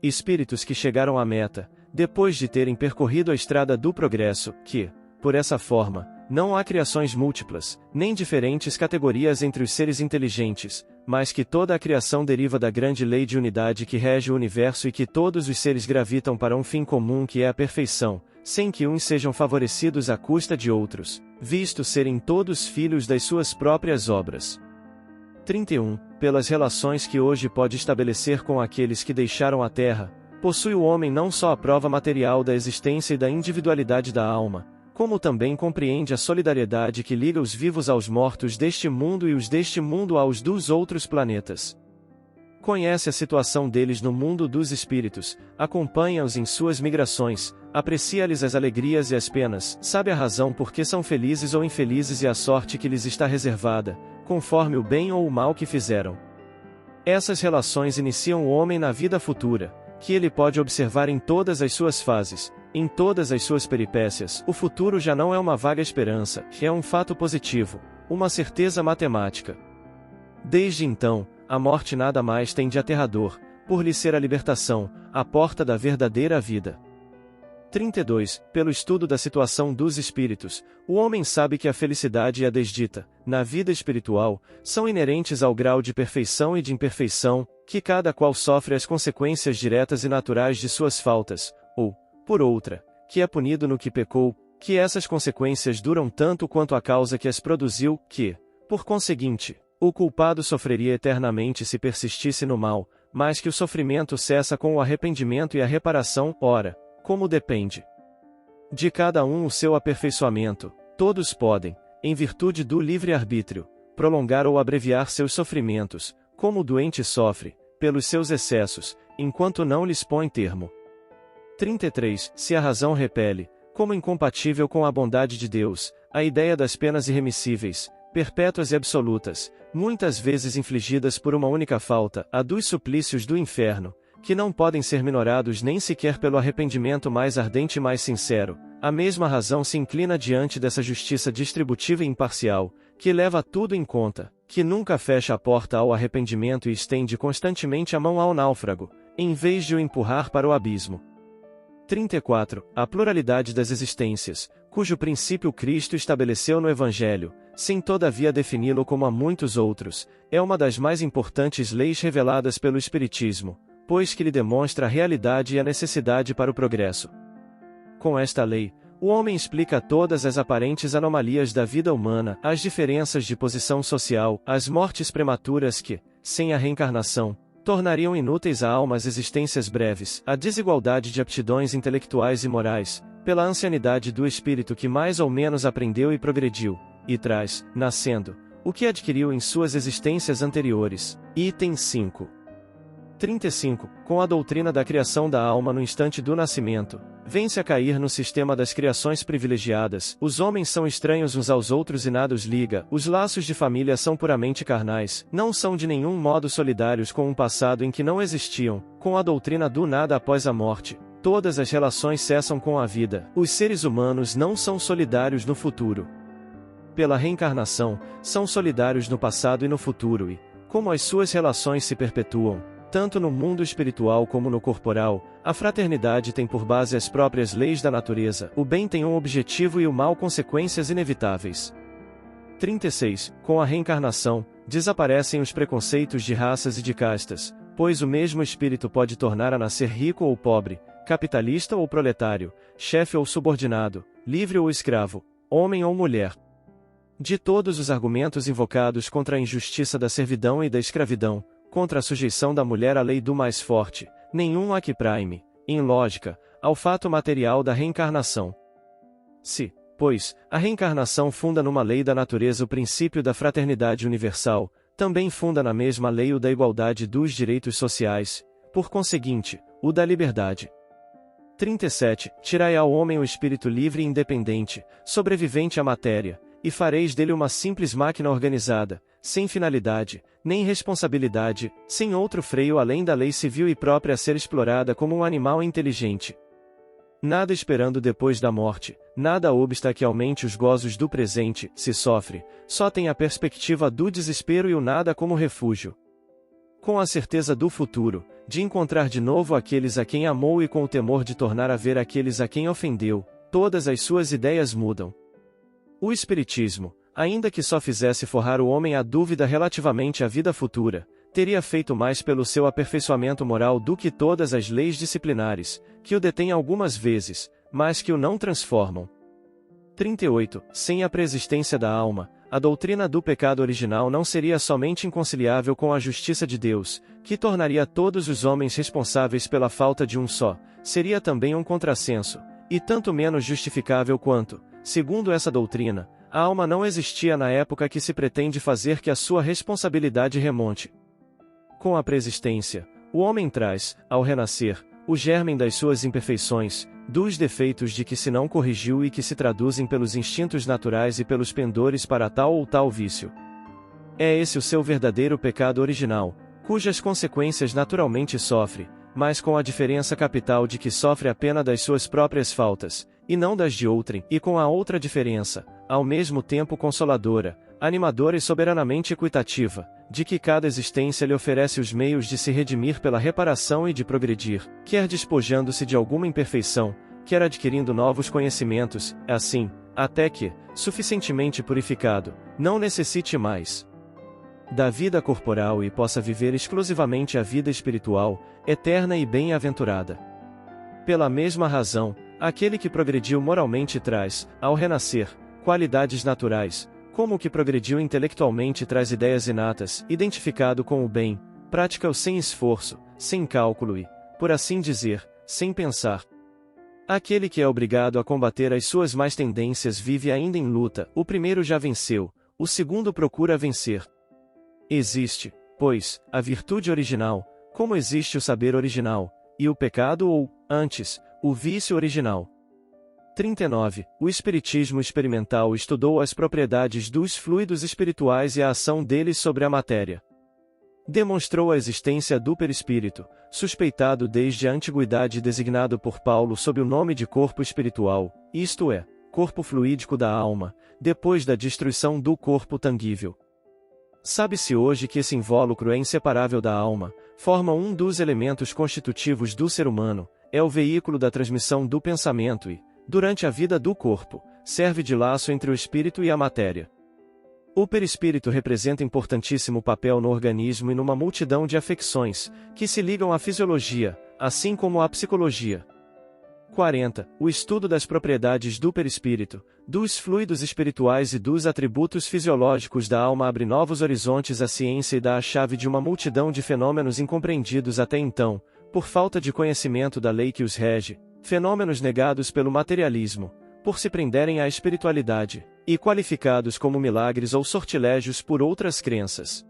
espíritos que chegaram à meta, depois de terem percorrido a estrada do progresso, que, por essa forma, não há criações múltiplas, nem diferentes categorias entre os seres inteligentes, mas que toda a criação deriva da grande lei de unidade que rege o universo e que todos os seres gravitam para um fim comum que é a perfeição, sem que uns sejam favorecidos à custa de outros, visto serem todos filhos das suas próprias obras. 31. Pelas relações que hoje pode estabelecer com aqueles que deixaram a terra, possui o homem não só a prova material da existência e da individualidade da alma, como também compreende a solidariedade que liga os vivos aos mortos deste mundo e os deste mundo aos dos outros planetas. Conhece a situação deles no mundo dos espíritos, acompanha-os em suas migrações, aprecia-lhes as alegrias e as penas, sabe a razão por que são felizes ou infelizes e a sorte que lhes está reservada, conforme o bem ou o mal que fizeram. Essas relações iniciam o homem na vida futura, que ele pode observar em todas as suas fases, em todas as suas peripécias. O futuro já não é uma vaga esperança, é um fato positivo, uma certeza matemática. Desde então, a morte nada mais tem de aterrador, por lhe ser a libertação, a porta da verdadeira vida. 32. Pelo estudo da situação dos espíritos, o homem sabe que a felicidade e a desdita, na vida espiritual, são inerentes ao grau de perfeição e de imperfeição, que cada qual sofre as consequências diretas e naturais de suas faltas, ou, por outra, que é punido no que pecou, que essas consequências duram tanto quanto a causa que as produziu, que, por conseguinte, o culpado sofreria eternamente se persistisse no mal, mas que o sofrimento cessa com o arrependimento e a reparação. Ora, como depende de cada um o seu aperfeiçoamento, todos podem, em virtude do livre-arbítrio, prolongar ou abreviar seus sofrimentos, como o doente sofre, pelos seus excessos, enquanto não lhes põe termo. 33. Se a razão repele, como incompatível com a bondade de Deus, a ideia das penas irremissíveis, perpétuas e absolutas, muitas vezes infligidas por uma única falta, a dos suplícios do inferno, que não podem ser minorados nem sequer pelo arrependimento mais ardente e mais sincero, a mesma razão se inclina diante dessa justiça distributiva e imparcial, que leva tudo em conta, que nunca fecha a porta ao arrependimento e estende constantemente a mão ao náufrago, em vez de o empurrar para o abismo. 34. A pluralidade das existências, cujo princípio Cristo estabeleceu no Evangelho, sem todavia defini-lo como a muitos outros, é uma das mais importantes leis reveladas pelo Espiritismo, pois que lhe demonstra a realidade e a necessidade para o progresso. Com esta lei, o homem explica todas as aparentes anomalias da vida humana, as diferenças de posição social, as mortes prematuras que, sem a reencarnação, tornariam inúteis a almas existências breves, a desigualdade de aptidões intelectuais e morais, pela ancianidade do espírito que mais ou menos aprendeu e progrediu, e traz, nascendo, o que adquiriu em suas existências anteriores. Item 5. 35. Com a doutrina da criação da alma no instante do nascimento, vem-se a cair no sistema das criações privilegiadas, os homens são estranhos uns aos outros e nada os liga, os laços de família são puramente carnais, não são de nenhum modo solidários com um passado em que não existiam, com a doutrina do nada após a morte, todas as relações cessam com a vida, os seres humanos não são solidários no futuro. Pela reencarnação, são solidários no passado e no futuro e, como as suas relações se perpetuam, tanto no mundo espiritual como no corporal, a fraternidade tem por base as próprias leis da natureza, o bem tem um objetivo e o mal consequências inevitáveis. 36. Com a reencarnação, desaparecem os preconceitos de raças e de castas, pois o mesmo espírito pode tornar a nascer rico ou pobre, capitalista ou proletário, chefe ou subordinado, livre ou escravo, homem ou mulher. De todos os argumentos invocados contra a injustiça da servidão e da escravidão, contra a sujeição da mulher à lei do mais forte, nenhum há que prime, em lógica, ao fato material da reencarnação. Se, pois, a reencarnação funda numa lei da natureza o princípio da fraternidade universal, também funda na mesma lei o da igualdade dos direitos sociais, por conseguinte, o da liberdade. 37. Tirai ao homem o espírito livre e independente, sobrevivente à matéria, e fareis dele uma simples máquina organizada, sem finalidade, nem responsabilidade, sem outro freio além da lei civil e própria a ser explorada como um animal inteligente. Nada esperando depois da morte, nada obsta que aumente os gozos do presente, se sofre, só tem a perspectiva do desespero e o nada como refúgio. Com a certeza do futuro, de encontrar de novo aqueles a quem amou e com o temor de tornar a ver aqueles a quem ofendeu, todas as suas ideias mudam. O Espiritismo, ainda que só fizesse forrar o homem a dúvida relativamente à vida futura, teria feito mais pelo seu aperfeiçoamento moral do que todas as leis disciplinares, que o detêm algumas vezes, mas que o não transformam. 38. Sem a preexistência da alma, a doutrina do pecado original não seria somente inconciliável com a justiça de Deus, que tornaria todos os homens responsáveis pela falta de um só, seria também um contrassenso, e tanto menos justificável quanto, segundo essa doutrina, a alma não existia na época que se pretende fazer que a sua responsabilidade remonte. Com a preexistência, o homem traz, ao renascer, o germen das suas imperfeições, dos defeitos de que se não corrigiu e que se traduzem pelos instintos naturais e pelos pendores para tal ou tal vício. É esse o seu verdadeiro pecado original, cujas consequências naturalmente sofre, mas com a diferença capital de que sofre a pena das suas próprias faltas, e não das de outrem, e com a outra diferença, ao mesmo tempo consoladora, animadora e soberanamente equitativa, de que cada existência lhe oferece os meios de se redimir pela reparação e de progredir, quer despojando-se de alguma imperfeição, quer adquirindo novos conhecimentos, assim, até que, suficientemente purificado, não necessite mais da vida corporal e possa viver exclusivamente a vida espiritual, eterna e bem-aventurada. Pela mesma razão, aquele que progrediu moralmente traz, ao renascer, qualidades naturais, como o que progrediu intelectualmente traz ideias inatas, identificado com o bem, pratica-o sem esforço, sem cálculo e, por assim dizer, sem pensar. Aquele que é obrigado a combater as suas más tendências vive ainda em luta, o primeiro já venceu, o segundo procura vencer. Existe, pois, a virtude original, como existe o saber original, e o pecado ou, antes, o vício original. 39. O Espiritismo experimental estudou as propriedades dos fluidos espirituais e a ação deles sobre a matéria. Demonstrou a existência do perispírito, suspeitado desde a antiguidade e designado por Paulo sob o nome de corpo espiritual, isto é, corpo fluídico da alma, depois da destruição do corpo tangível. Sabe-se hoje que esse invólucro é inseparável da alma, forma um dos elementos constitutivos do ser humano, é o veículo da transmissão do pensamento e, durante a vida do corpo, serve de laço entre o espírito e a matéria. O perispírito representa importantíssimo papel no organismo e numa multidão de afecções, que se ligam à fisiologia, assim como à psicologia. 40. O estudo das propriedades do perispírito, dos fluidos espirituais e dos atributos fisiológicos da alma abre novos horizontes à ciência e dá a chave de uma multidão de fenômenos incompreendidos até então, por falta de conhecimento da lei que os rege, fenômenos negados pelo materialismo, por se prenderem à espiritualidade, e qualificados como milagres ou sortilégios por outras crenças.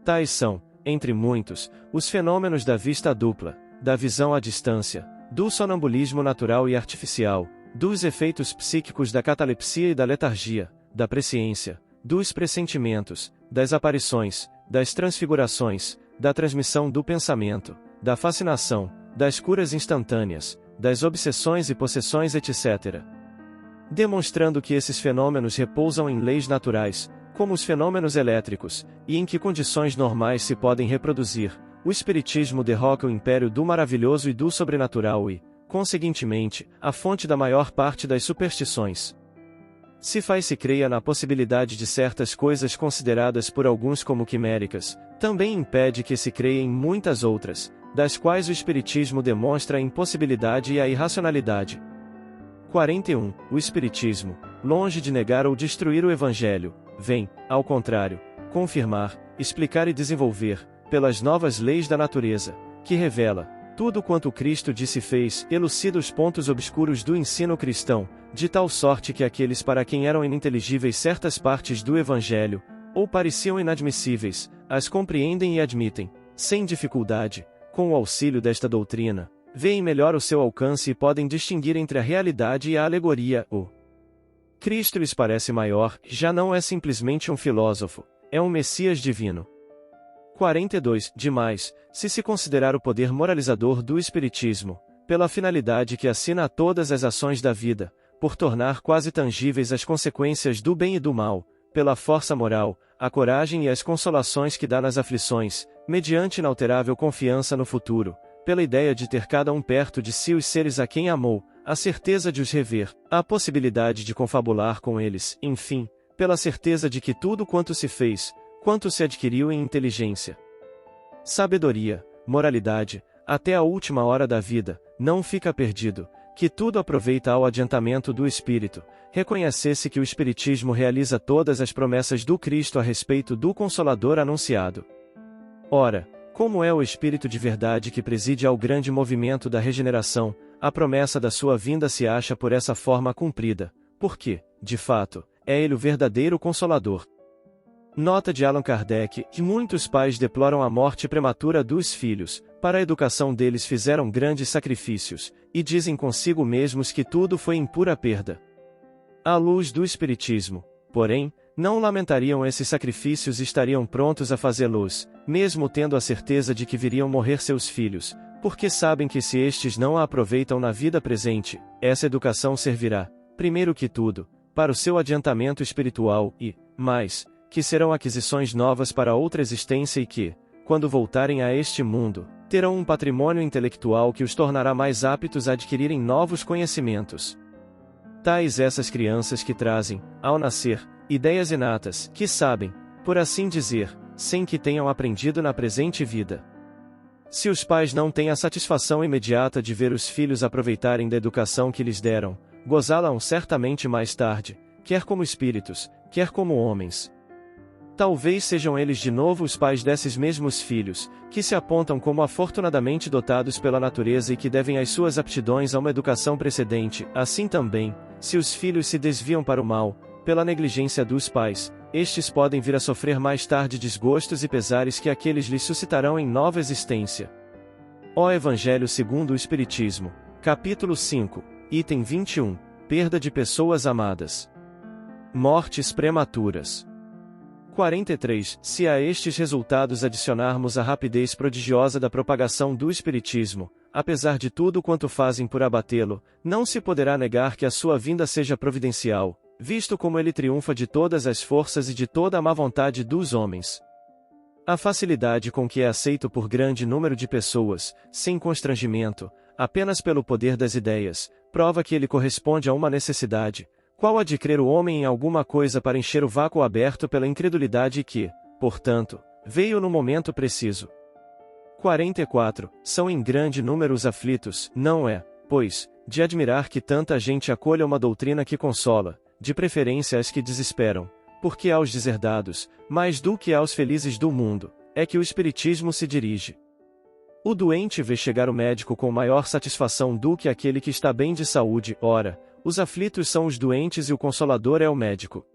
Tais são, entre muitos, os fenômenos da vista dupla, da visão à distância, do sonambulismo natural e artificial, dos efeitos psíquicos da catalepsia e da letargia, da presciência, dos pressentimentos, das aparições, das transfigurações, da transmissão do pensamento, da fascinação, das curas instantâneas, das obsessões e possessões, etc. Demonstrando que esses fenômenos repousam em leis naturais, como os fenômenos elétricos, e em que condições normais se podem reproduzir, o Espiritismo derroca o império do maravilhoso e do sobrenatural e, conseguintemente, a fonte da maior parte das superstições. Se faz-se creia na possibilidade de certas coisas consideradas por alguns como quiméricas, também impede que se creia em muitas outras, das quais o Espiritismo demonstra a impossibilidade e a irracionalidade. 41. O Espiritismo, longe de negar ou destruir o Evangelho, vem, ao contrário, confirmar, explicar e desenvolver, pelas novas leis da natureza, que revela tudo quanto Cristo disse e fez, elucida os pontos obscuros do ensino cristão, de tal sorte que aqueles para quem eram ininteligíveis certas partes do Evangelho, ou pareciam inadmissíveis, as compreendem e admitem, sem dificuldade, com o auxílio desta doutrina, veem melhor o seu alcance e podem distinguir entre a realidade e a alegoria. O Cristo lhes parece maior, já não é simplesmente um filósofo, é um Messias divino. 42. Demais, se considerar o poder moralizador do Espiritismo, pela finalidade que assina a todas as ações da vida, por tornar quase tangíveis as consequências do bem e do mal, pela força moral, a coragem e as consolações que dá nas aflições, mediante inalterável confiança no futuro, pela ideia de ter cada um perto de si os seres a quem amou, a certeza de os rever, a possibilidade de confabular com eles, enfim, pela certeza de que tudo quanto se fez, quanto se adquiriu em inteligência, sabedoria, moralidade, até a última hora da vida, não fica perdido, que tudo aproveita ao adiantamento do Espírito, reconhecesse que o Espiritismo realiza todas as promessas do Cristo a respeito do Consolador anunciado. Ora, como é o Espírito de verdade que preside ao grande movimento da regeneração, a promessa da sua vinda se acha por essa forma cumprida, porque, de fato, é ele o verdadeiro Consolador. Nota de Allan Kardec, que muitos pais deploram a morte prematura dos filhos, para a educação deles fizeram grandes sacrifícios, e dizem consigo mesmos que tudo foi em pura perda. À luz do Espiritismo, porém, não lamentariam esses sacrifícios e estariam prontos a fazê-los, mesmo tendo a certeza de que viriam morrer seus filhos, porque sabem que se estes não a aproveitam na vida presente, essa educação servirá, primeiro que tudo, para o seu adiantamento espiritual e, mais, que serão aquisições novas para outra existência e que, quando voltarem a este mundo, terão um patrimônio intelectual que os tornará mais aptos a adquirirem novos conhecimentos. Tais essas crianças que trazem, ao nascer, ideias inatas, que sabem, por assim dizer, sem que tenham aprendido na presente vida. Se os pais não têm a satisfação imediata de ver os filhos aproveitarem da educação que lhes deram, gozá-la-ão certamente mais tarde, quer como espíritos, quer como homens. Talvez sejam eles de novo os pais desses mesmos filhos, que se apontam como afortunadamente dotados pela natureza e que devem as suas aptidões a uma educação precedente. Assim também, se os filhos se desviam para o mal, pela negligência dos pais, estes podem vir a sofrer mais tarde desgostos e pesares que aqueles lhes suscitarão em nova existência. Ó Evangelho segundo o Espiritismo, capítulo 5, item 21, perda de pessoas amadas. Mortes prematuras. 43. Se a estes resultados adicionarmos a rapidez prodigiosa da propagação do Espiritismo, apesar de tudo quanto fazem por abatê-lo, não se poderá negar que a sua vinda seja providencial, visto como ele triunfa de todas as forças e de toda a má vontade dos homens. A facilidade com que é aceito por grande número de pessoas, sem constrangimento, apenas pelo poder das ideias, prova que ele corresponde a uma necessidade, qual a de crer o homem em alguma coisa para encher o vácuo aberto pela incredulidade e que, portanto, veio no momento preciso. 44. São em grande número os aflitos, não é, pois, de admirar que tanta gente acolha uma doutrina que consola, de preferência as que desesperam, porque aos deserdados, mais do que aos felizes do mundo, é que o Espiritismo se dirige. O doente vê chegar o médico com maior satisfação do que aquele que está bem de saúde, ora, os aflitos são os doentes e o Consolador é o médico.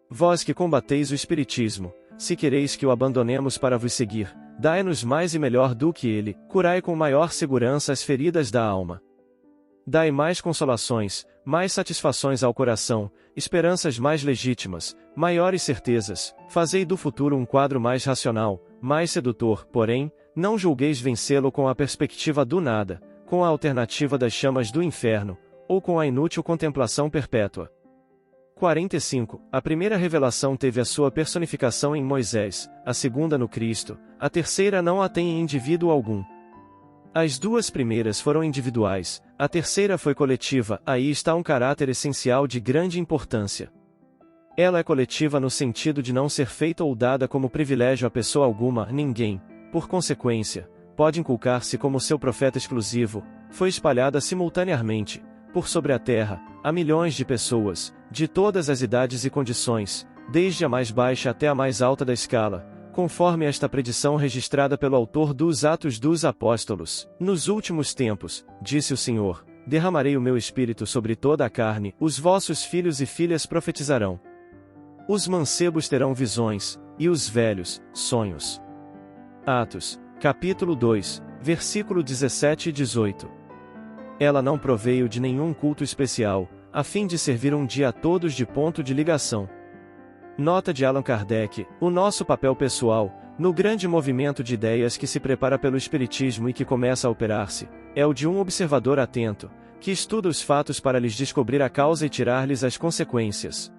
Vós que combateis o Espiritismo, se quereis que o abandonemos para vos seguir, dai-nos mais e melhor do que ele, curai com maior segurança as feridas da alma. Dai mais consolações, mais satisfações ao coração, esperanças mais legítimas, maiores certezas, fazei do futuro um quadro mais racional, mais sedutor, porém, não julgueis vencê-lo com a perspectiva do nada, com a alternativa das chamas do inferno, ou com a inútil contemplação perpétua. 45. A primeira revelação teve a sua personificação em Moisés, a segunda no Cristo, a terceira não a tem em indivíduo algum. As duas primeiras foram individuais, a terceira foi coletiva, aí está um caráter essencial de grande importância. Ela é coletiva no sentido de não ser feita ou dada como privilégio a pessoa alguma, ninguém, por consequência, pode inculcar-se como seu profeta exclusivo, foi espalhada simultaneamente, por sobre a terra, a milhões de pessoas, de todas as idades e condições, desde a mais baixa até a mais alta da escala, conforme esta predição registrada pelo autor dos Atos dos Apóstolos. Nos últimos tempos, disse o Senhor, derramarei o meu espírito sobre toda a carne, os vossos filhos e filhas profetizarão. Os mancebos terão visões, e os velhos, sonhos. Atos, capítulo 2, versículo 17 e 18. Ela não proveio de nenhum culto especial, a fim de servir um dia a todos de ponto de ligação. Nota de Allan Kardec, o nosso papel pessoal, no grande movimento de ideias que se prepara pelo Espiritismo e que começa a operar-se, é o de um observador atento, que estuda os fatos para lhes descobrir a causa e tirar-lhes as consequências.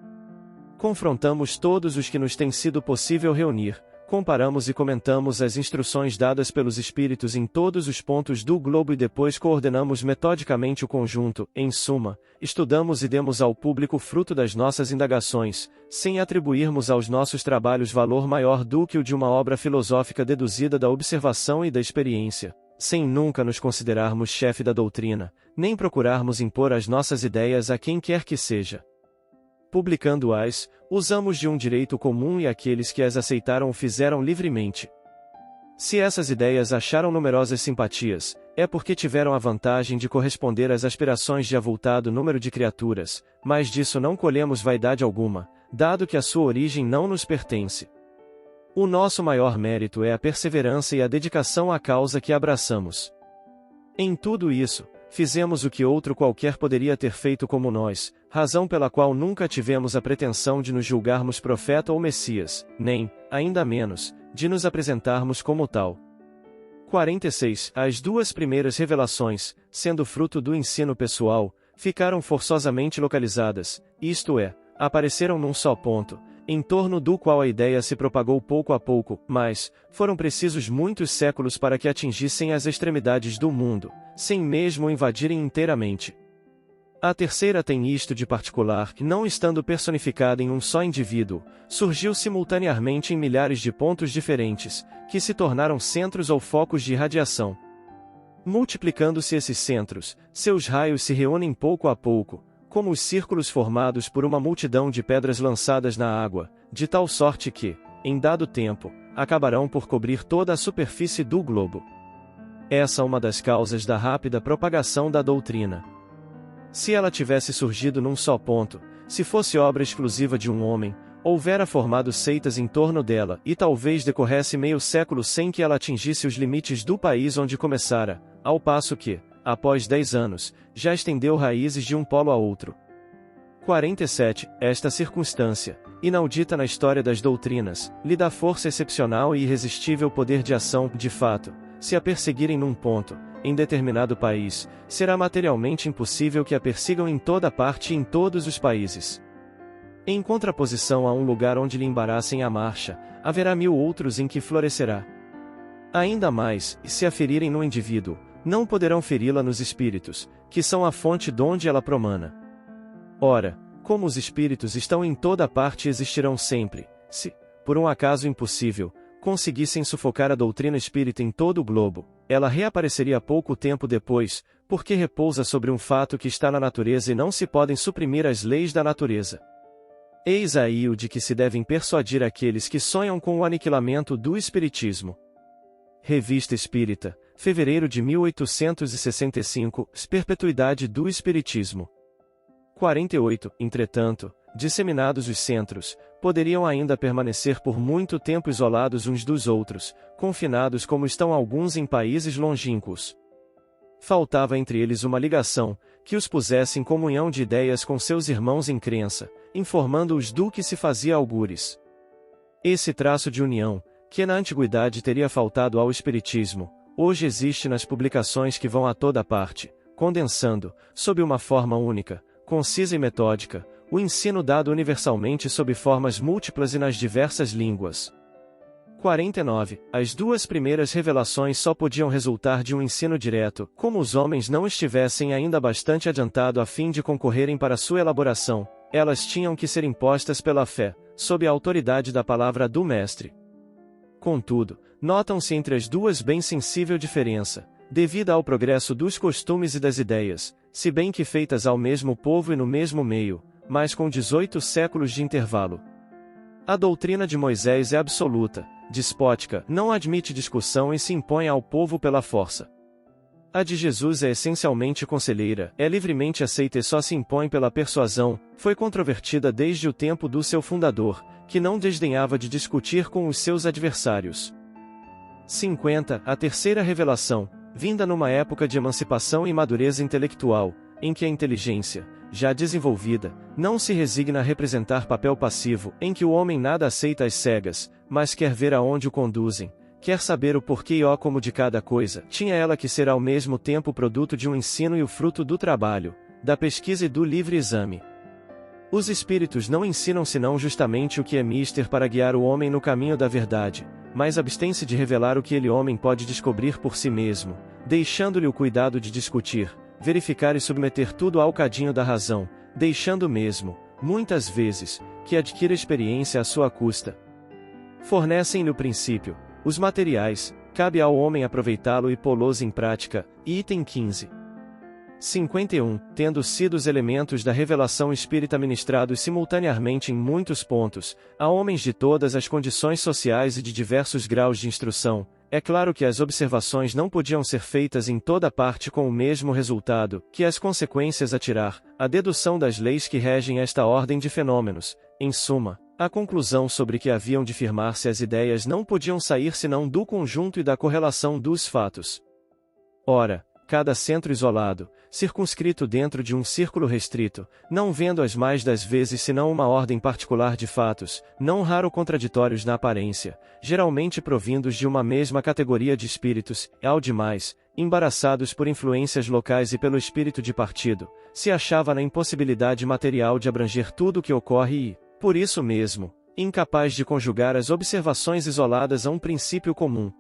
Confrontamos todos os que nos tem sido possível reunir, comparamos e comentamos as instruções dadas pelos Espíritos em todos os pontos do globo e depois coordenamos metodicamente o conjunto, em suma, estudamos e demos ao público fruto das nossas indagações, sem atribuirmos aos nossos trabalhos valor maior do que o de uma obra filosófica deduzida da observação e da experiência, sem nunca nos considerarmos chefe da doutrina, nem procurarmos impor as nossas ideias a quem quer que seja. Publicando-as, usamos de um direito comum e aqueles que as aceitaram o fizeram livremente. Se essas ideias acharam numerosas simpatias, é porque tiveram a vantagem de corresponder às aspirações de avultado número de criaturas, mas disso não colhemos vaidade alguma, dado que a sua origem não nos pertence. O nosso maior mérito é a perseverança e a dedicação à causa que abraçamos. Em tudo isso, fizemos o que outro qualquer poderia ter feito como nós, razão pela qual nunca tivemos a pretensão de nos julgarmos profeta ou Messias, nem, ainda menos, de nos apresentarmos como tal. 46. As duas primeiras revelações, sendo fruto do ensino pessoal, ficaram forçosamente localizadas, isto é, apareceram num só ponto, em torno do qual a ideia se propagou pouco a pouco, mas foram precisos muitos séculos para que atingissem as extremidades do mundo, sem mesmo invadirem inteiramente. A terceira tem isto de particular que, não estando personificada em um só indivíduo, surgiu simultaneamente em milhares de pontos diferentes, que se tornaram centros ou focos de irradiação. Multiplicando-se esses centros, seus raios se reúnem pouco a pouco, como os círculos formados por uma multidão de pedras lançadas na água, de tal sorte que, em dado tempo, acabarão por cobrir toda a superfície do globo. Essa é uma das causas da rápida propagação da doutrina. Se ela tivesse surgido num só ponto, se fosse obra exclusiva de um homem, houvera formado seitas em torno dela, e talvez decorresse meio século sem que ela atingisse os limites do país onde começara, ao passo que, após 10 anos, já estendeu raízes de um polo a outro. 47. Esta circunstância, inaudita na história das doutrinas, lhe dá força excepcional e irresistível poder de ação, de fato, se a perseguirem num ponto, em determinado país, será materialmente impossível que a persigam em toda parte e em todos os países. Em contraposição a um lugar onde lhe embaraçem a marcha, haverá 1000 outros em que florescerá. Ainda mais, se a ferirem no indivíduo, não poderão feri-la nos espíritos, que são a fonte donde ela promana. Ora, como os espíritos estão em toda parte e existirão sempre, se, por um acaso impossível, conseguissem sufocar a doutrina espírita em todo o globo, ela reapareceria pouco tempo depois, porque repousa sobre um fato que está na natureza e não se podem suprimir as leis da natureza. Eis aí o de que se devem persuadir aqueles que sonham com o aniquilamento do espiritismo. Revista Espírita, fevereiro de 1865, Perpetuidade do Espiritismo. 48. Entretanto, disseminados os centros, poderiam ainda permanecer por muito tempo isolados uns dos outros, confinados como estão alguns em países longínquos. Faltava entre eles uma ligação, que os pusesse em comunhão de ideias com seus irmãos em crença, informando-os do que se fazia algures. Esse traço de união, que na antiguidade teria faltado ao espiritismo, hoje existe nas publicações que vão a toda parte, condensando, sob uma forma única, concisa e metódica, o ensino dado universalmente sob formas múltiplas e nas diversas línguas. 49. As duas primeiras revelações só podiam resultar de um ensino direto, como os homens não estivessem ainda bastante adiantado a fim de concorrerem para sua elaboração, elas tinham que ser impostas pela fé, sob a autoridade da palavra do Mestre. Contudo, notam-se entre as duas bem sensível diferença, devida ao progresso dos costumes e das ideias, se bem que feitas ao mesmo povo e no mesmo meio, mas com 18 séculos de intervalo. A doutrina de Moisés é absoluta, despótica, não admite discussão e se impõe ao povo pela força. A de Jesus é essencialmente conselheira, é livremente aceita e só se impõe pela persuasão, foi controvertida desde o tempo do seu fundador, que não desdenhava de discutir com os seus adversários. 50. A terceira revelação, vinda numa época de emancipação e madureza intelectual, em que a inteligência, já desenvolvida, não se resigna a representar papel passivo, em que o homem nada aceita às cegas, mas quer ver aonde o conduzem, quer saber o porquê e como de cada coisa, tinha ela que ser ao mesmo tempo produto de um ensino e o fruto do trabalho, da pesquisa e do livre exame. Os espíritos não ensinam senão justamente o que é mister para guiar o homem no caminho da verdade, mas abstém-se de revelar o que ele homem pode descobrir por si mesmo, deixando-lhe o cuidado de discutir, verificar e submeter tudo ao cadinho da razão, deixando mesmo, muitas vezes, que adquira experiência à sua custa. Fornecem-lhe o princípio, os materiais, cabe ao homem aproveitá-lo e pô-los em prática. Item 15. 51. Tendo sido os elementos da revelação espírita ministrados simultaneamente em muitos pontos, a homens de todas as condições sociais e de diversos graus de instrução, é claro que as observações não podiam ser feitas em toda parte com o mesmo resultado, que as consequências a tirar, a dedução das leis que regem esta ordem de fenômenos, em suma, a conclusão sobre que haviam de firmar-se as ideias não podiam sair senão do conjunto e da correlação dos fatos. Ora, cada centro isolado, circunscrito dentro de um círculo restrito, não vendo as mais das vezes senão uma ordem particular de fatos, não raro contraditórios na aparência, geralmente provindos de uma mesma categoria de espíritos, e ao demais, embaraçados por influências locais e pelo espírito de partido, se achava na impossibilidade material de abranger tudo o que ocorre e, por isso mesmo, incapaz de conjugar as observações isoladas a um princípio comum.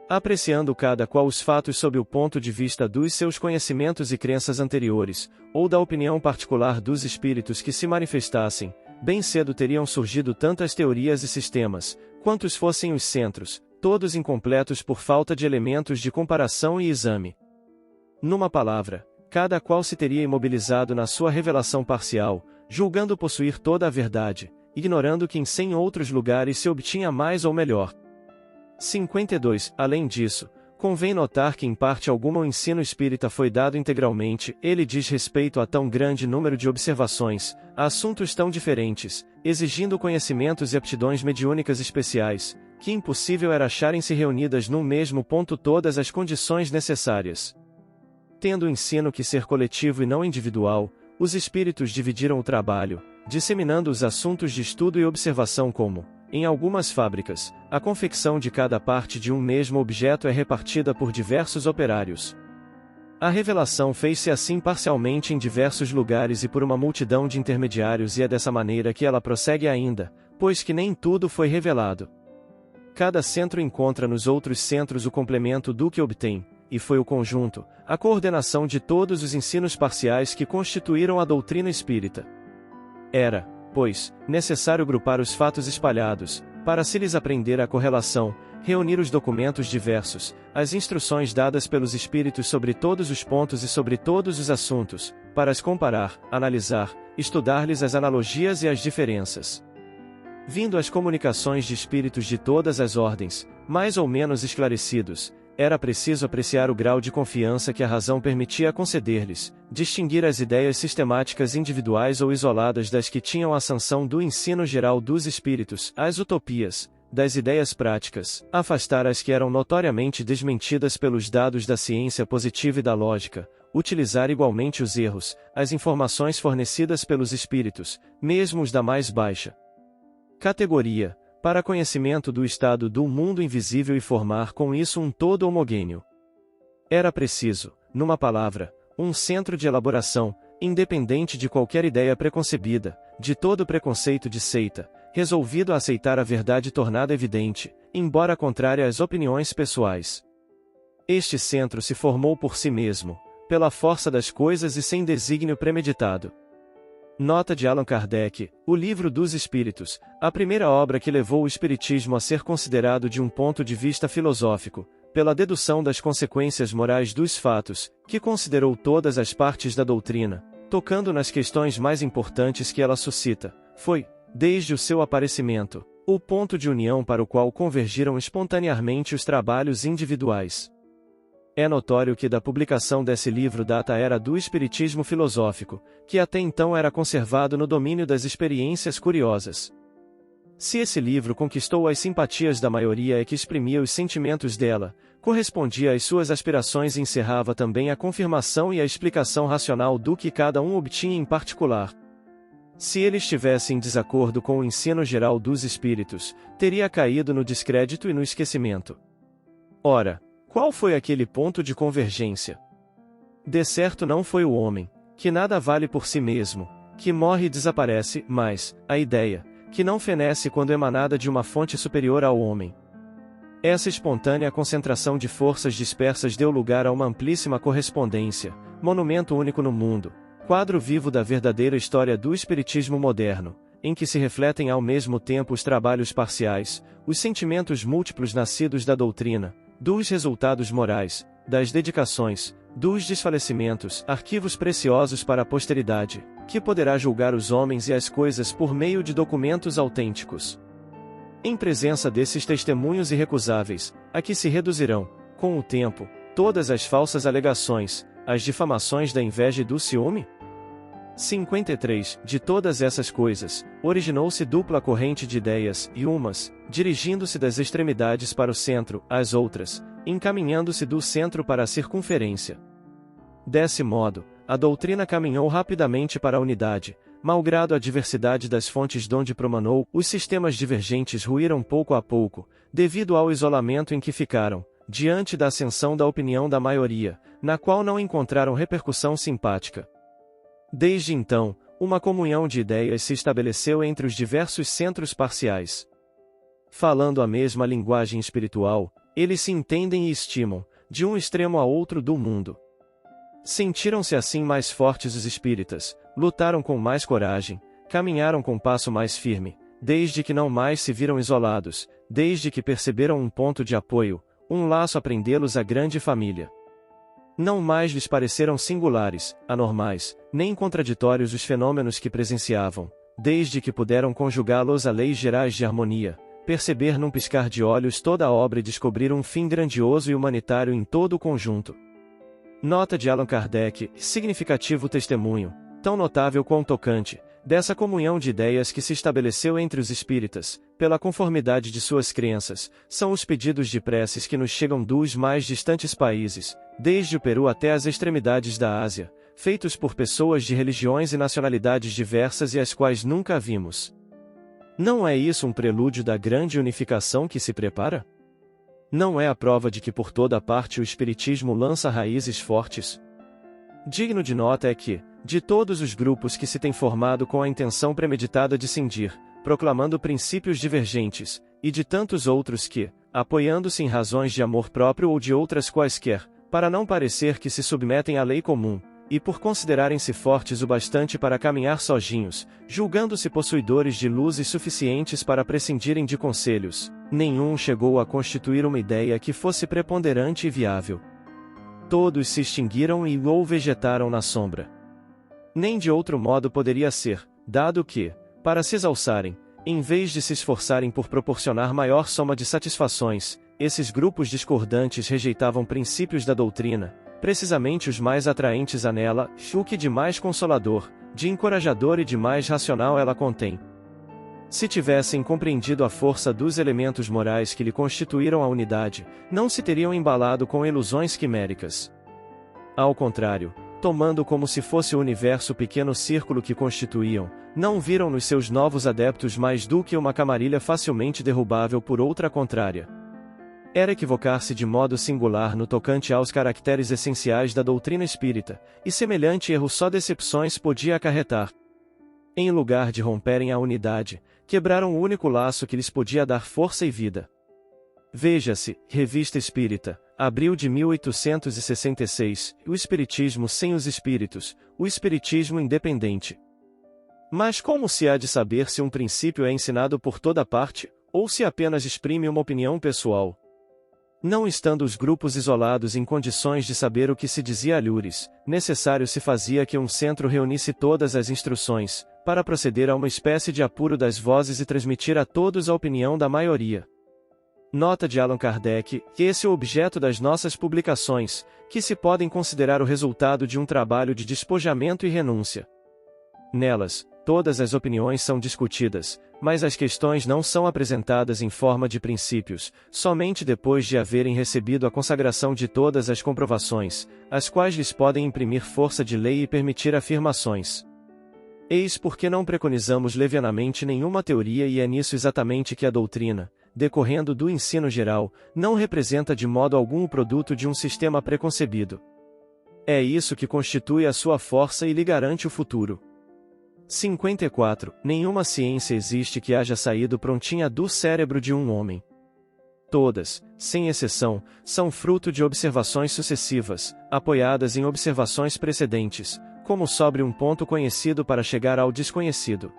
Apreciando cada qual os fatos sob o ponto de vista dos seus conhecimentos e crenças anteriores, ou da opinião particular dos espíritos que se manifestassem, bem cedo teriam surgido tantas teorias e sistemas, quantos fossem os centros, todos incompletos por falta de elementos de comparação e exame. Numa palavra, cada qual se teria imobilizado na sua revelação parcial, julgando possuir toda a verdade, ignorando que em 100 outros lugares se obtinha mais ou melhor. 52. Além disso, convém notar que em parte alguma o ensino espírita foi dado integralmente, ele diz respeito a tão grande número de observações, a assuntos tão diferentes, exigindo conhecimentos e aptidões mediúnicas especiais, que impossível era acharem-se reunidas num mesmo ponto todas as condições necessárias. Tendo o ensino que ser coletivo e não individual, os espíritos dividiram o trabalho, disseminando os assuntos de estudo e observação como, em algumas fábricas, a confecção de cada parte de um mesmo objeto é repartida por diversos operários. A revelação fez-se assim parcialmente em diversos lugares e por uma multidão de intermediários e é dessa maneira que ela prossegue ainda, pois que nem tudo foi revelado. Cada centro encontra nos outros centros o complemento do que obtém, e foi o conjunto, a coordenação de todos os ensinos parciais que constituíram a doutrina espírita. Era, pois, necessário grupar os fatos espalhados, para se lhes aprender a correlação, reunir os documentos diversos, as instruções dadas pelos espíritos sobre todos os pontos e sobre todos os assuntos, para as comparar, analisar, estudar-lhes as analogias e as diferenças. Vindo as comunicações de espíritos de todas as ordens, mais ou menos esclarecidos, era preciso apreciar o grau de confiança que a razão permitia conceder-lhes, distinguir as ideias sistemáticas individuais ou isoladas das que tinham a sanção do ensino geral dos espíritos, as utopias, das ideias práticas, afastar as que eram notoriamente desmentidas pelos dados da ciência positiva e da lógica, utilizar igualmente os erros, as informações fornecidas pelos espíritos, mesmo os da mais baixa categoria, para conhecimento do estado do mundo invisível e formar com isso um todo homogêneo. Era preciso, numa palavra, um centro de elaboração, independente de qualquer ideia preconcebida, de todo preconceito de seita, resolvido a aceitar a verdade tornada evidente, embora contrária às opiniões pessoais. Este centro se formou por si mesmo, pela força das coisas e sem desígnio premeditado. Nota de Allan Kardec, O Livro dos Espíritos, a primeira obra que levou o espiritismo a ser considerado de um ponto de vista filosófico, pela dedução das consequências morais dos fatos, que considerou todas as partes da doutrina, tocando nas questões mais importantes que ela suscita, foi, desde o seu aparecimento, o ponto de união para o qual convergiram espontaneamente os trabalhos individuais. É notório que da publicação desse livro data a era do espiritismo filosófico, que até então era conservado no domínio das experiências curiosas. Se esse livro conquistou as simpatias da maioria é que exprimia os sentimentos dela, correspondia às suas aspirações e encerrava também a confirmação e a explicação racional do que cada um obtinha em particular. Se ele estivesse em desacordo com o ensino geral dos espíritos, teria caído no descrédito e no esquecimento. Ora, qual foi aquele ponto de convergência? De certo não foi o homem, que nada vale por si mesmo, que morre e desaparece, mas, a ideia, que não fenece quando emanada de uma fonte superior ao homem. Essa espontânea concentração de forças dispersas deu lugar a uma amplíssima correspondência, monumento único no mundo, quadro vivo da verdadeira história do espiritismo moderno, em que se refletem ao mesmo tempo os trabalhos parciais, os sentimentos múltiplos nascidos da doutrina, dos resultados morais, das dedicações, dos desfalecimentos, arquivos preciosos para a posteridade, que poderá julgar os homens e as coisas por meio de documentos autênticos. Em presença desses testemunhos irrecusáveis, a que se reduzirão, com o tempo, todas as falsas alegações, as difamações da inveja e do ciúme? 53. De todas essas coisas, originou-se dupla corrente de ideias, e umas, dirigindo-se das extremidades para o centro, as outras, encaminhando-se do centro para a circunferência. Desse modo, a doutrina caminhou rapidamente para a unidade, malgrado a diversidade das fontes donde promanou, os sistemas divergentes ruíram pouco a pouco, devido ao isolamento em que ficaram, diante da ascensão da opinião da maioria, na qual não encontraram repercussão simpática. Desde então, uma comunhão de ideias se estabeleceu entre os diversos centros parciais. Falando a mesma linguagem espiritual, eles se entendem e estimam, de um extremo a outro do mundo. Sentiram-se assim mais fortes os espíritas, lutaram com mais coragem, caminharam com passo mais firme, desde que não mais se viram isolados, desde que perceberam um ponto de apoio, um laço a prendê-los à grande família. Não mais lhes pareceram singulares, anormais, nem contraditórios os fenômenos que presenciavam, desde que puderam conjugá-los a leis gerais de harmonia, perceber num piscar de olhos toda a obra e descobrir um fim grandioso e humanitário em todo o conjunto. Nota de Allan Kardec, significativo testemunho, tão notável quão tocante, dessa comunhão de ideias que se estabeleceu entre os espíritas, pela conformidade de suas crenças, são os pedidos de preces que nos chegam dos mais distantes países, desde o Peru até as extremidades da Ásia, feitos por pessoas de religiões e nacionalidades diversas e as quais nunca vimos. Não é isso um prelúdio da grande unificação que se prepara? Não é a prova de que por toda parte o Espiritismo lança raízes fortes? Digno de nota é que, de todos os grupos que se têm formado com a intenção premeditada de cindir, proclamando princípios divergentes, e de tantos outros que, apoiando-se em razões de amor próprio ou de outras quaisquer, para não parecer que se submetem à lei comum, e por considerarem-se fortes o bastante para caminhar sozinhos, julgando-se possuidores de luzes suficientes para prescindirem de conselhos, nenhum chegou a constituir uma ideia que fosse preponderante e viável. Todos se extinguiram e ou vegetaram na sombra. Nem de outro modo poderia ser, dado que, para se exalçarem, em vez de se esforçarem por proporcionar maior soma de satisfações, esses grupos discordantes rejeitavam princípios da doutrina, precisamente os mais atraentes a nela, o que de mais consolador, de encorajador e de mais racional ela contém. Se tivessem compreendido a força dos elementos morais que lhe constituíram a unidade, não se teriam embalado com ilusões quiméricas. Ao contrário, tomando como se fosse o universo o pequeno círculo que constituíam, não viram nos seus novos adeptos mais do que uma camarilha facilmente derrubável por outra contrária. Era equivocar-se de modo singular no tocante aos caracteres essenciais da doutrina espírita, e semelhante erro só decepções podia acarretar. Em lugar de romperem a unidade, quebraram o único laço que lhes podia dar força e vida. Veja-se, Revista Espírita, abril de 1866, o Espiritismo sem os Espíritos, o Espiritismo independente. Mas como se há de saber se um princípio é ensinado por toda parte, ou se apenas exprime uma opinião pessoal? Não estando os grupos isolados em condições de saber o que se dizia a lures, necessário se fazia que um centro reunisse todas as instruções, para proceder a uma espécie de apuro das vozes e transmitir a todos a opinião da maioria. Nota de Allan Kardec, que esse é o objeto das nossas publicações, que se podem considerar o resultado de um trabalho de despojamento e renúncia. Nelas, todas as opiniões são discutidas, mas as questões não são apresentadas em forma de princípios, somente depois de haverem recebido a consagração de todas as comprovações, as quais lhes podem imprimir força de lei e permitir afirmações. Eis porque não preconizamos levianamente nenhuma teoria e é nisso exatamente que a doutrina, decorrendo do ensino geral, não representa de modo algum o produto de um sistema preconcebido. É isso que constitui a sua força e lhe garante o futuro. 54. Nenhuma ciência existe que haja saído prontinha do cérebro de um homem. Todas, sem exceção, são fruto de observações sucessivas, apoiadas em observações precedentes, como sobre um ponto conhecido para chegar ao desconhecido.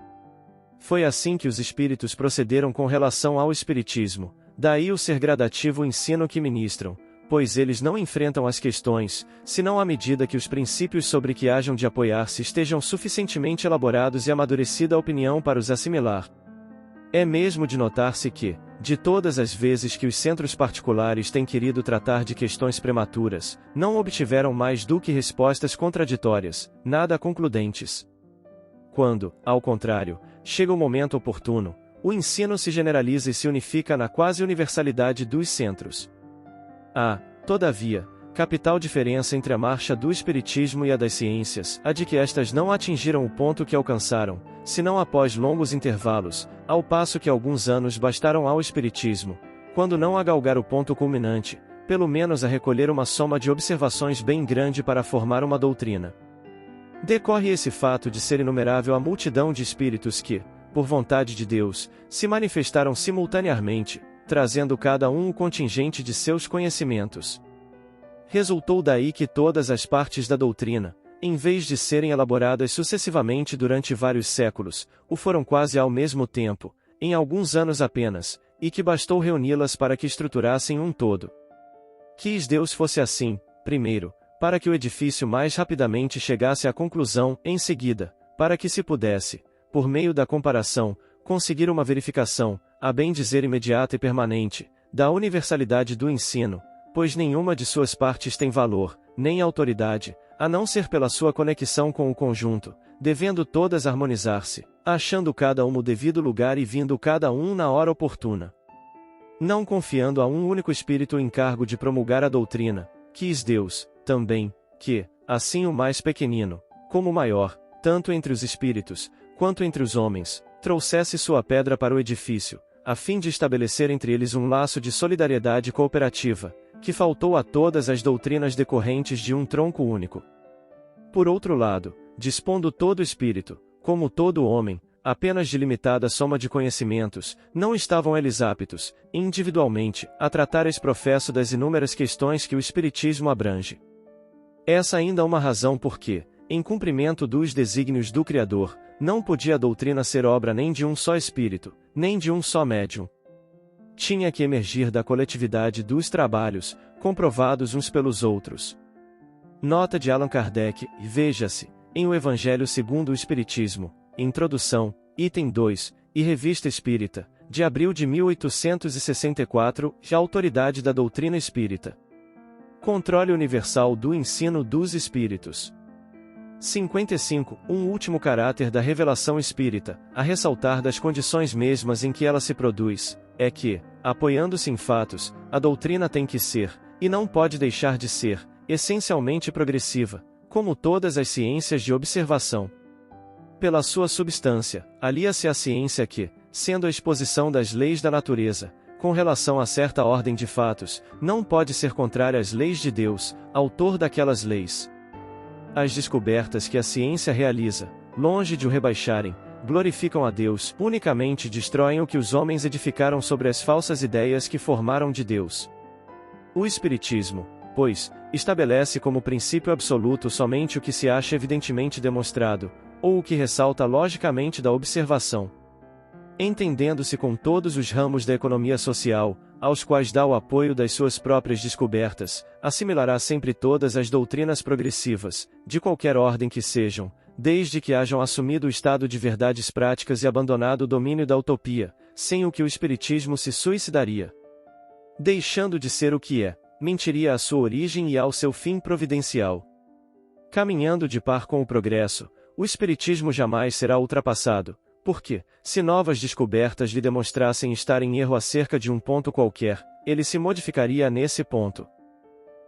Foi assim que os espíritos procederam com relação ao espiritismo, daí o ser gradativo o ensino que ministram, pois eles não enfrentam as questões, senão à medida que os princípios sobre que hajam de apoiar-se estejam suficientemente elaborados e amadurecida a opinião para os assimilar. É mesmo de notar-se que, de todas as vezes que os centros particulares têm querido tratar de questões prematuras, não obtiveram mais do que respostas contraditórias, nada concludentes. Quando, ao contrário, chega o momento oportuno, o ensino se generaliza e se unifica na quase universalidade dos centros. Há, todavia, capital diferença entre a marcha do espiritismo e a das ciências, a de que estas não atingiram o ponto que alcançaram, senão após longos intervalos, ao passo que alguns anos bastaram ao espiritismo, quando não a galgar o ponto culminante, pelo menos a recolher uma soma de observações bem grande para formar uma doutrina. Decorre esse fato de ser inumerável a multidão de espíritos que, por vontade de Deus, se manifestaram simultaneamente, trazendo cada um o contingente de seus conhecimentos. Resultou daí que todas as partes da doutrina, em vez de serem elaboradas sucessivamente durante vários séculos, o foram quase ao mesmo tempo, em alguns anos apenas, e que bastou reuni-las para que estruturassem um todo. Quis Deus fosse assim, primeiro, para que o edifício mais rapidamente chegasse à conclusão, em seguida, para que se pudesse, por meio da comparação, conseguir uma verificação, a bem dizer imediata e permanente, da universalidade do ensino, pois nenhuma de suas partes tem valor, nem autoridade, a não ser pela sua conexão com o conjunto, devendo todas harmonizar-se, achando cada um o devido lugar e vindo cada um na hora oportuna. Não confiando a um único espírito o encargo de promulgar a doutrina, quis Deus, também, que, assim o mais pequenino, como o maior, tanto entre os espíritos, quanto entre os homens, trouxesse sua pedra para o edifício, a fim de estabelecer entre eles um laço de solidariedade cooperativa, que faltou a todas as doutrinas decorrentes de um tronco único. Por outro lado, dispondo todo espírito, como todo homem, apenas de limitada soma de conhecimentos, não estavam eles aptos, individualmente, a tratar exprofesso das inúmeras questões que o espiritismo abrange. Essa ainda é uma razão porque, em cumprimento dos desígnios do Criador, não podia a doutrina ser obra nem de um só espírito, nem de um só médium. Tinha que emergir da coletividade dos trabalhos, comprovados uns pelos outros. Nota de Allan Kardec, veja-se, em O Evangelho segundo o Espiritismo, Introdução, item 2, e Revista Espírita, de abril de 1864, de Autoridade da Doutrina Espírita. Controle universal do ensino dos espíritos. 55. Um último caráter da revelação espírita, a ressaltar das condições mesmas em que ela se produz, é que, apoiando-se em fatos, a doutrina tem que ser, e não pode deixar de ser, essencialmente progressiva, como todas as ciências de observação. Pela sua substância, alia-se à ciência que, sendo a exposição das leis da natureza, com relação a certa ordem de fatos, não pode ser contrária às leis de Deus, autor daquelas leis. As descobertas que a ciência realiza, longe de o rebaixarem, glorificam a Deus, unicamente destroem o que os homens edificaram sobre as falsas ideias que formaram de Deus. O Espiritismo, pois, estabelece como princípio absoluto somente o que se acha evidentemente demonstrado, ou o que ressalta logicamente da observação. Entendendo-se com todos os ramos da economia social, aos quais dá o apoio das suas próprias descobertas, assimilará sempre todas as doutrinas progressivas, de qualquer ordem que sejam, desde que hajam assumido o estado de verdades práticas e abandonado o domínio da utopia, sem o que o Espiritismo se suicidaria. Deixando de ser o que é, mentiria à sua origem e ao seu fim providencial. Caminhando de par com o progresso, o Espiritismo jamais será ultrapassado, porque, se novas descobertas lhe demonstrassem estar em erro acerca de um ponto qualquer, ele se modificaria nesse ponto.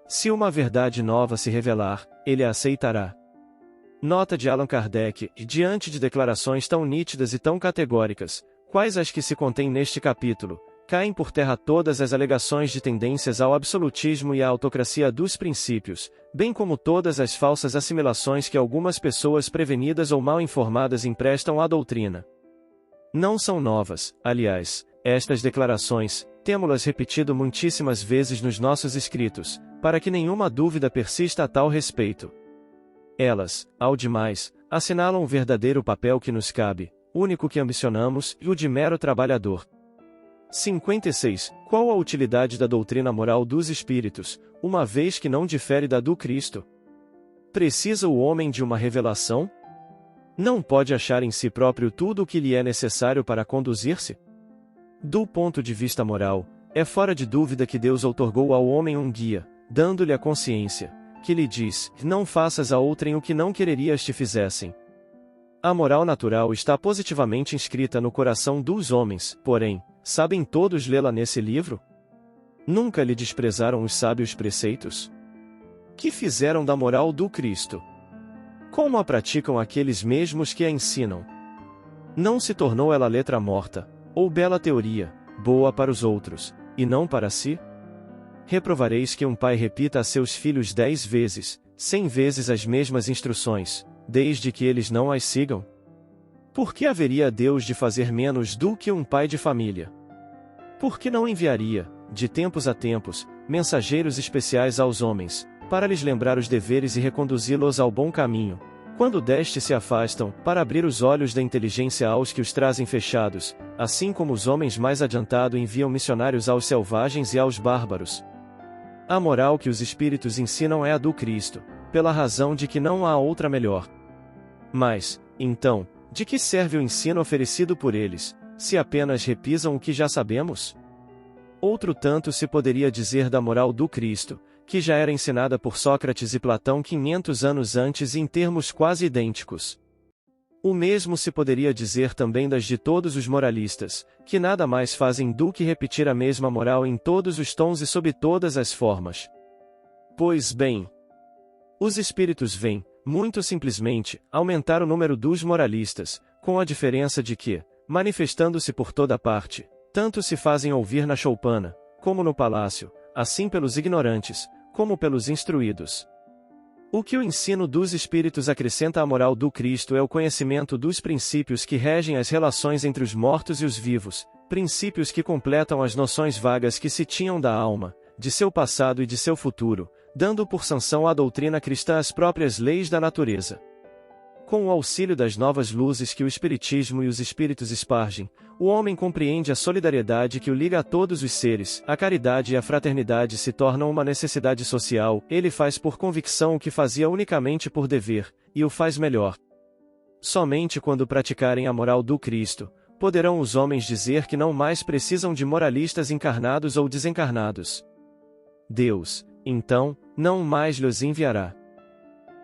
Se uma verdade nova se revelar, ele a aceitará. Nota de Allan Kardec, diante de declarações tão nítidas e tão categóricas, quais as que se contêm neste capítulo, caem por terra todas as alegações de tendências ao absolutismo e à autocracia dos princípios, bem como todas as falsas assimilações que algumas pessoas prevenidas ou mal informadas emprestam à doutrina. Não são novas, aliás, estas declarações, temo-las repetido muitíssimas vezes nos nossos escritos, para que nenhuma dúvida persista a tal respeito. Elas, ao demais, assinalam o verdadeiro papel que nos cabe, único que ambicionamos, e o de mero trabalhador. 56. Qual a utilidade da doutrina moral dos espíritos, uma vez que não difere da do Cristo? Precisa o homem de uma revelação? Não pode achar em si próprio tudo o que lhe é necessário para conduzir-se? Do ponto de vista moral, é fora de dúvida que Deus outorgou ao homem um guia, dando-lhe a consciência, que lhe diz: não faças a outrem o que não quererias te fizessem. A moral natural está positivamente inscrita no coração dos homens, porém, sabem todos lê-la nesse livro? Nunca lhe desprezaram os sábios preceitos? Que fizeram da moral do Cristo? Como a praticam aqueles mesmos que a ensinam? Não se tornou ela letra morta, ou bela teoria, boa para os outros, e não para si? Reprovareis que um pai repita a seus filhos 10 vezes, 100 vezes as mesmas instruções, desde que eles não as sigam? Por que haveria Deus de fazer menos do que um pai de família? Por que não enviaria, de tempos a tempos, mensageiros especiais aos homens, para lhes lembrar os deveres e reconduzi-los ao bom caminho, quando deste se afastam, para abrir os olhos da inteligência aos que os trazem fechados, assim como os homens mais adiantado enviam missionários aos selvagens e aos bárbaros? A moral que os espíritos ensinam é a do Cristo, pela razão de que não há outra melhor. Mas, então, de que serve o ensino oferecido por eles, se apenas repisam o que já sabemos? Outro tanto se poderia dizer da moral do Cristo, que já era ensinada por Sócrates e Platão 500 anos antes em termos quase idênticos. O mesmo se poderia dizer também das de todos os moralistas, que nada mais fazem do que repetir a mesma moral em todos os tons e sob todas as formas. Pois bem, os espíritos vêm, muito simplesmente, aumentar o número dos moralistas, com a diferença de que, manifestando-se por toda parte, tanto se fazem ouvir na choupana, como no palácio, assim pelos ignorantes, como pelos instruídos. O que o ensino dos espíritos acrescenta à moral do Cristo é o conhecimento dos princípios que regem as relações entre os mortos e os vivos, princípios que completam as noções vagas que se tinham da alma, de seu passado e de seu futuro, dando por sanção à doutrina cristã as próprias leis da natureza. Com o auxílio das novas luzes que o Espiritismo e os Espíritos espargem, o homem compreende a solidariedade que o liga a todos os seres, a caridade e a fraternidade se tornam uma necessidade social, ele faz por convicção o que fazia unicamente por dever, e o faz melhor. Somente quando praticarem a moral do Cristo, poderão os homens dizer que não mais precisam de moralistas encarnados ou desencarnados. Deus, então, não mais lhes enviará.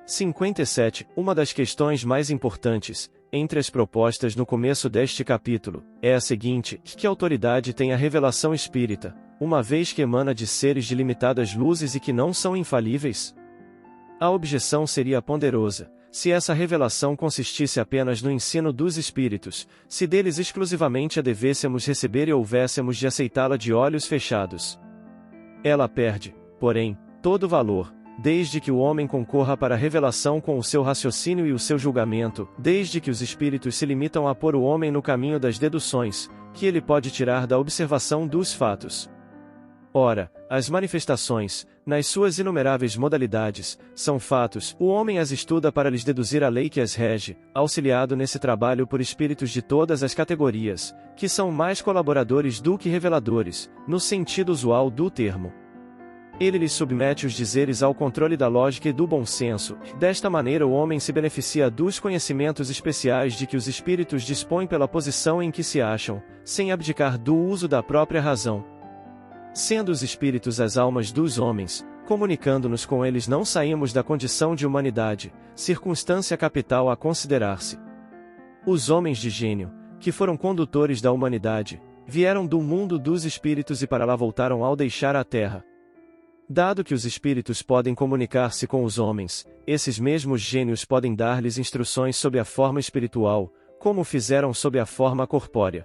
57. Uma das questões mais importantes, entre as propostas no começo deste capítulo, é a seguinte: que autoridade tem a revelação espírita, uma vez que emana de seres de limitadas luzes e que não são infalíveis? A objeção seria ponderosa, se essa revelação consistisse apenas no ensino dos espíritos, se deles exclusivamente a devêssemos receber e houvéssemos de aceitá-la de olhos fechados. Ela perde, porém, todo valor, desde que o homem concorra para a revelação com o seu raciocínio e o seu julgamento, desde que os espíritos se limitam a pôr o homem no caminho das deduções, que ele pode tirar da observação dos fatos. Ora, as manifestações, nas suas inumeráveis modalidades, são fatos, o homem as estuda para lhes deduzir a lei que as rege, auxiliado nesse trabalho por espíritos de todas as categorias, que são mais colaboradores do que reveladores, no sentido usual do termo. Ele lhes submete os dizeres ao controle da lógica e do bom senso, desta maneira o homem se beneficia dos conhecimentos especiais de que os espíritos dispõem pela posição em que se acham, sem abdicar do uso da própria razão. Sendo os espíritos as almas dos homens, comunicando-nos com eles não saímos da condição de humanidade, circunstância capital a considerar-se. Os homens de gênio, que foram condutores da humanidade, vieram do mundo dos espíritos e para lá voltaram ao deixar a terra. Dado que os espíritos podem comunicar-se com os homens, esses mesmos gênios podem dar-lhes instruções sob a forma espiritual, como fizeram sob a forma corpórea.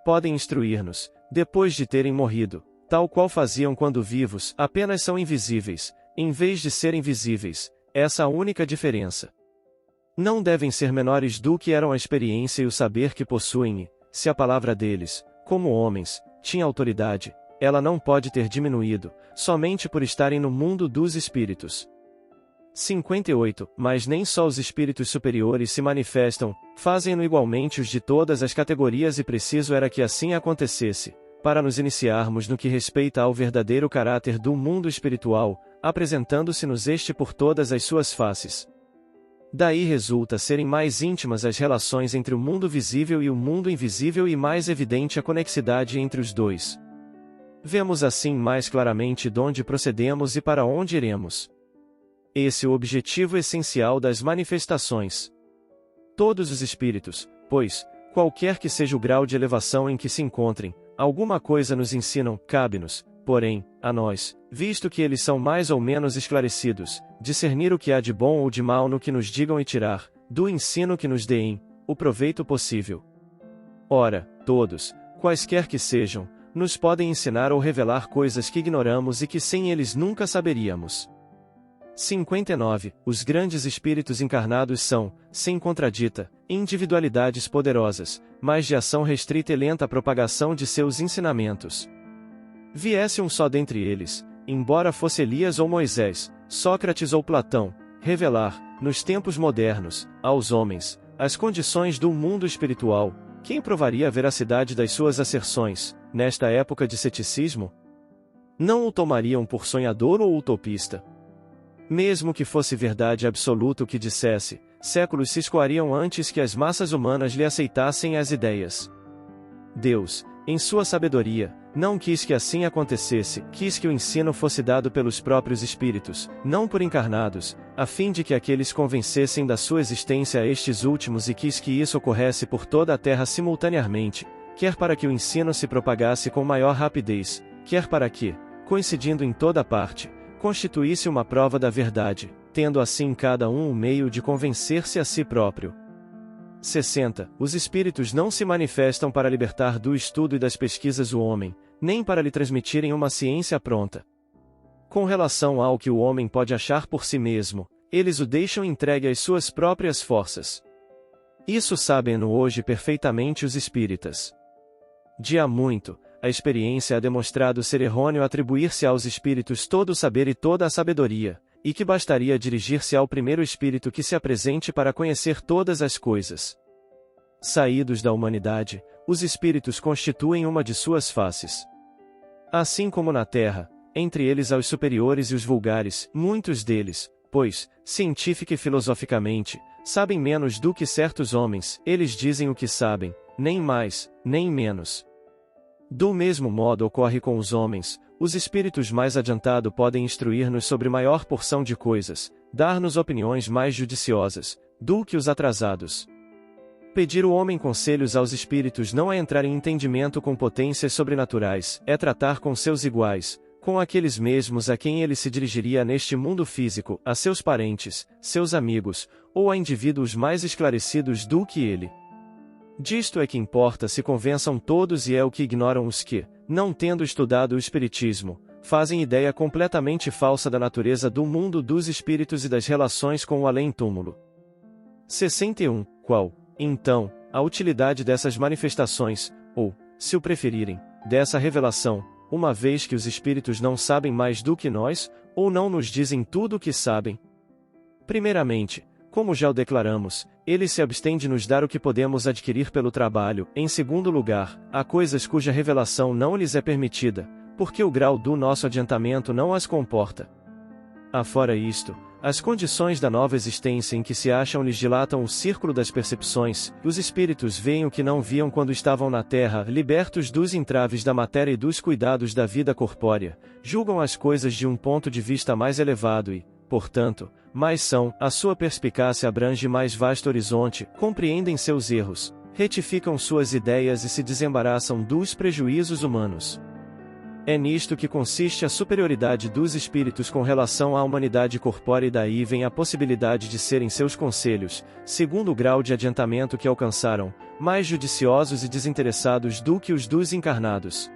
Podem instruir-nos, depois de terem morrido, tal qual faziam quando vivos, apenas são invisíveis, em vez de serem visíveis, essa a única diferença. Não devem ser menores do que eram a experiência e o saber que possuem e, se a palavra deles, como homens, tinha autoridade, ela não pode ter diminuído, somente por estarem no mundo dos espíritos. 58. Mas nem só os espíritos superiores se manifestam, fazem-no igualmente os de todas as categorias e preciso era que assim acontecesse, para nos iniciarmos no que respeita ao verdadeiro caráter do mundo espiritual, apresentando-se-nos este por todas as suas faces. Daí resulta serem mais íntimas as relações entre o mundo visível e o mundo invisível e mais evidente a conexidade entre os dois. Vemos assim mais claramente de onde procedemos e para onde iremos. Esse é o objetivo essencial das manifestações. Todos os espíritos, pois, qualquer que seja o grau de elevação em que se encontrem, alguma coisa nos ensinam, cabe-nos, porém, a nós, visto que eles são mais ou menos esclarecidos, discernir o que há de bom ou de mal no que nos digam e tirar, do ensino que nos deem, o proveito possível. Ora, todos, quaisquer que sejam, nos podem ensinar ou revelar coisas que ignoramos e que sem eles nunca saberíamos. 59. Os grandes espíritos encarnados são, sem contradita, individualidades poderosas, mas de ação restrita e lenta a propagação de seus ensinamentos. Viesse um só dentre eles, embora fosse Elias ou Moisés, Sócrates ou Platão, revelar, nos tempos modernos, aos homens, as condições do mundo espiritual, quem provaria a veracidade das suas asserções, nesta época de ceticismo? Não o tomariam por sonhador ou utopista. Mesmo que fosse verdade absoluta o que dissesse, séculos se escoariam antes que as massas humanas lhe aceitassem as ideias. Deus, em sua sabedoria, não quis que assim acontecesse, quis que o ensino fosse dado pelos próprios espíritos, não por encarnados, a fim de que aqueles convencessem da sua existência a estes últimos e quis que isso ocorresse por toda a terra simultaneamente, quer para que o ensino se propagasse com maior rapidez, quer para que, coincidindo em toda parte, constituísse uma prova da verdade, tendo assim cada um meio de convencer-se a si próprio. 60. Os espíritos não se manifestam para libertar do estudo e das pesquisas o homem, nem para lhe transmitirem uma ciência pronta. Com relação ao que o homem pode achar por si mesmo, eles o deixam entregue às suas próprias forças. Isso sabem-no hoje perfeitamente os espíritas. De há muito, a experiência ha demonstrado ser errôneo atribuir-se aos espíritos todo o saber e toda a sabedoria, e que bastaria dirigir-se ao primeiro espírito que se apresente para conhecer todas as coisas. Saídos da humanidade, os espíritos constituem uma de suas faces. Assim como na terra, entre eles aos superiores e os vulgares, muitos deles, pois, científica e filosoficamente, sabem menos do que certos homens, eles dizem o que sabem, nem mais, nem menos. Do mesmo modo ocorre com os homens, os espíritos mais adiantados podem instruir-nos sobre maior porção de coisas, dar-nos opiniões mais judiciosas, do que os atrasados. Pedir o homem conselhos aos espíritos não é entrar em entendimento com potências sobrenaturais, é tratar com seus iguais, com aqueles mesmos a quem ele se dirigiria neste mundo físico, a seus parentes, seus amigos, ou a indivíduos mais esclarecidos do que ele. Disto é que importa se convençam todos e é o que ignoram os que, não tendo estudado o espiritismo, fazem ideia completamente falsa da natureza do mundo dos espíritos e das relações com o além-túmulo. 61. Qual, então, a utilidade dessas manifestações, ou, se o preferirem, dessa revelação, uma vez que os espíritos não sabem mais do que nós, ou não nos dizem tudo o que sabem? Primeiramente, como já o declaramos, eles se abstêm de nos dar o que podemos adquirir pelo trabalho. Em segundo lugar, há coisas cuja revelação não lhes é permitida, porque o grau do nosso adiantamento não as comporta. Afora isto, as condições da nova existência em que se acham lhes dilatam o círculo das percepções, os espíritos veem o que não viam quando estavam na terra, libertos dos entraves da matéria e dos cuidados da vida corpórea, julgam as coisas de um ponto de vista mais elevado e, portanto, mais são, a sua perspicácia abrange mais vasto horizonte, compreendem seus erros, retificam suas ideias e se desembaraçam dos prejuízos humanos. É nisto que consiste a superioridade dos espíritos com relação à humanidade corpórea e daí vem a possibilidade de serem seus conselhos, segundo o grau de adiantamento que alcançaram, mais judiciosos e desinteressados do que os dos encarnados.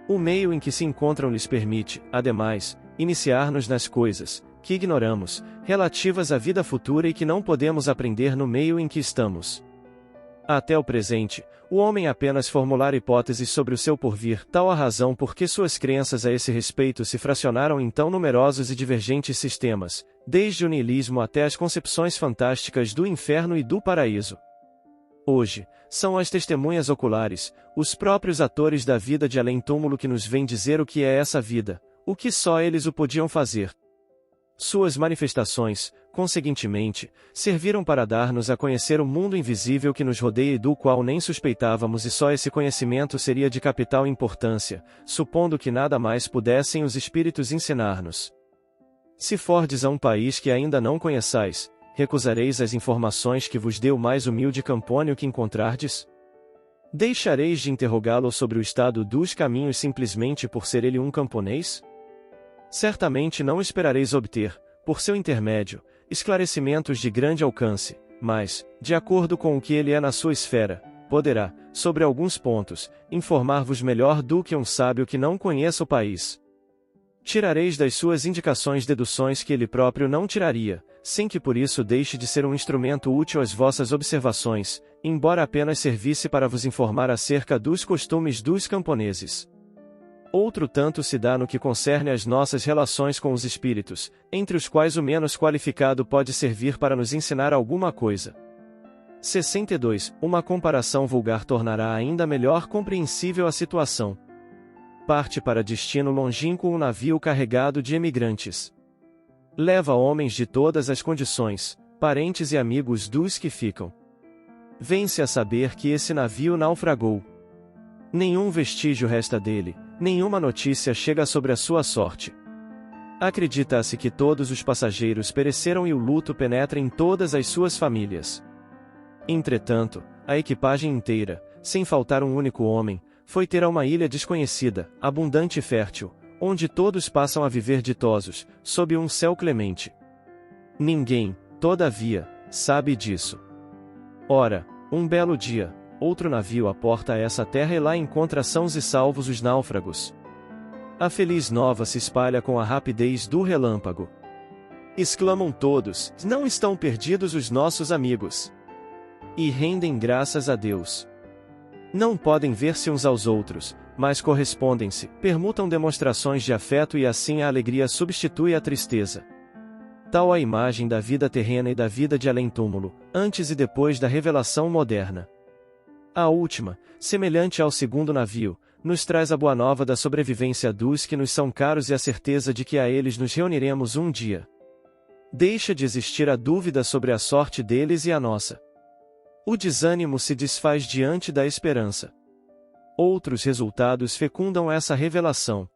O meio em que se encontram lhes permite, ademais, iniciar-nos nas coisas, que ignoramos, relativas à vida futura e que não podemos aprender no meio em que estamos. Até o presente, o homem apenas formular hipóteses sobre o seu porvir, tal a razão por que suas crenças a esse respeito se fracionaram em tão numerosos e divergentes sistemas, desde o niilismo até as concepções fantásticas do inferno e do paraíso. Hoje, são as testemunhas oculares, os próprios atores da vida de além-túmulo que nos vêm dizer o que é essa vida, o que só eles o podiam fazer. Suas manifestações, conseguintemente, serviram para dar-nos a conhecer o mundo invisível que nos rodeia e do qual nem suspeitávamos, e só esse conhecimento seria de capital importância, supondo que nada mais pudessem os espíritos ensinar-nos. Se fordes a um país que ainda não conheçais, recusareis as informações que vos deu o mais humilde Campônio que encontrardes? Deixareis de interrogá-lo sobre o estado dos caminhos simplesmente por ser ele um camponês? Certamente não esperareis obter, por seu intermédio, esclarecimentos de grande alcance, mas, de acordo com o que ele é na sua esfera, poderá, sobre alguns pontos, informar-vos melhor do que um sábio que não conheça o país. Tirareis das suas indicações deduções que ele próprio não tiraria, sem que por isso deixe de ser um instrumento útil às vossas observações, embora apenas servisse para vos informar acerca dos costumes dos camponeses. Outro tanto se dá no que concerne às nossas relações com os espíritos, entre os quais o menos qualificado pode servir para nos ensinar alguma coisa. 62. Uma comparação vulgar tornará ainda melhor compreensível a situação. Parte para destino longínquo um navio carregado de emigrantes. Leva homens de todas as condições, parentes e amigos dos que ficam. Vem-se a saber que esse navio naufragou. Nenhum vestígio resta dele, nenhuma notícia chega sobre a sua sorte. Acredita-se que todos os passageiros pereceram e o luto penetra em todas as suas famílias. Entretanto, a equipagem inteira, sem faltar um único homem, foi ter a uma ilha desconhecida, abundante e fértil, onde todos passam a viver ditosos, sob um céu clemente. Ninguém, todavia, sabe disso. Ora, um belo dia, outro navio aporta a essa terra e lá encontra sãos e salvos os náufragos. A feliz nova se espalha com a rapidez do relâmpago. Exclamam todos: não estão perdidos os nossos amigos! E rendem graças a Deus. Não podem ver-se uns aos outros, mas correspondem-se, permutam demonstrações de afeto e assim a alegria substitui a tristeza. Tal a imagem da vida terrena e da vida de além-túmulo, antes e depois da revelação moderna. A última, semelhante ao segundo navio, nos traz a boa nova da sobrevivência dos que nos são caros e a certeza de que a eles nos reuniremos um dia. Deixa de existir a dúvida sobre a sorte deles e a nossa. O desânimo se desfaz diante da esperança. Outros resultados fecundam essa revelação.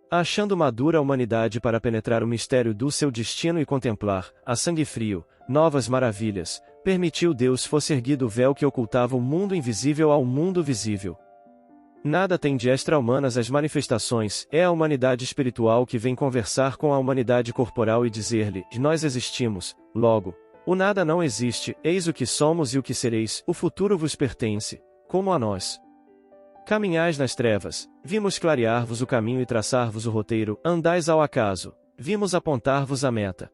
Achando madura a humanidade para penetrar o mistério do seu destino e contemplar, a sangue frio, novas maravilhas, permitiu Deus fosse erguido o véu que ocultava o mundo invisível ao mundo visível. Nada tem de extra-humanas as manifestações, é a humanidade espiritual que vem conversar com a humanidade corporal e dizer-lhe: nós existimos, logo, o nada não existe, eis o que somos e o que sereis, o futuro vos pertence, como a nós. Caminhais nas trevas, vimos clarear-vos o caminho e traçar-vos o roteiro, andais ao acaso, vimos apontar-vos a meta.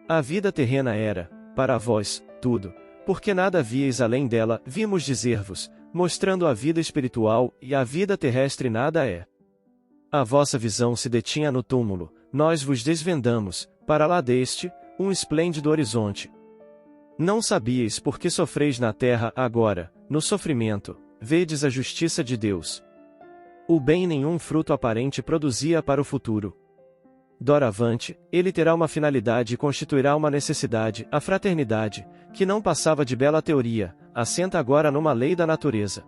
A vida terrena era, para vós, tudo, porque nada víeis além dela, vimos dizer-vos, mostrando a vida espiritual, e a vida terrestre nada é. A vossa visão se detinha no túmulo, nós vos desvendamos, para lá deste, um esplêndido horizonte. Não sabíeis por que sofreis na terra, agora, no sofrimento, vedes a justiça de Deus. O bem nenhum fruto aparente produzia para o futuro. Doravante, ele terá uma finalidade e constituirá uma necessidade, a fraternidade, que não passava de bela teoria, assenta agora numa lei da natureza.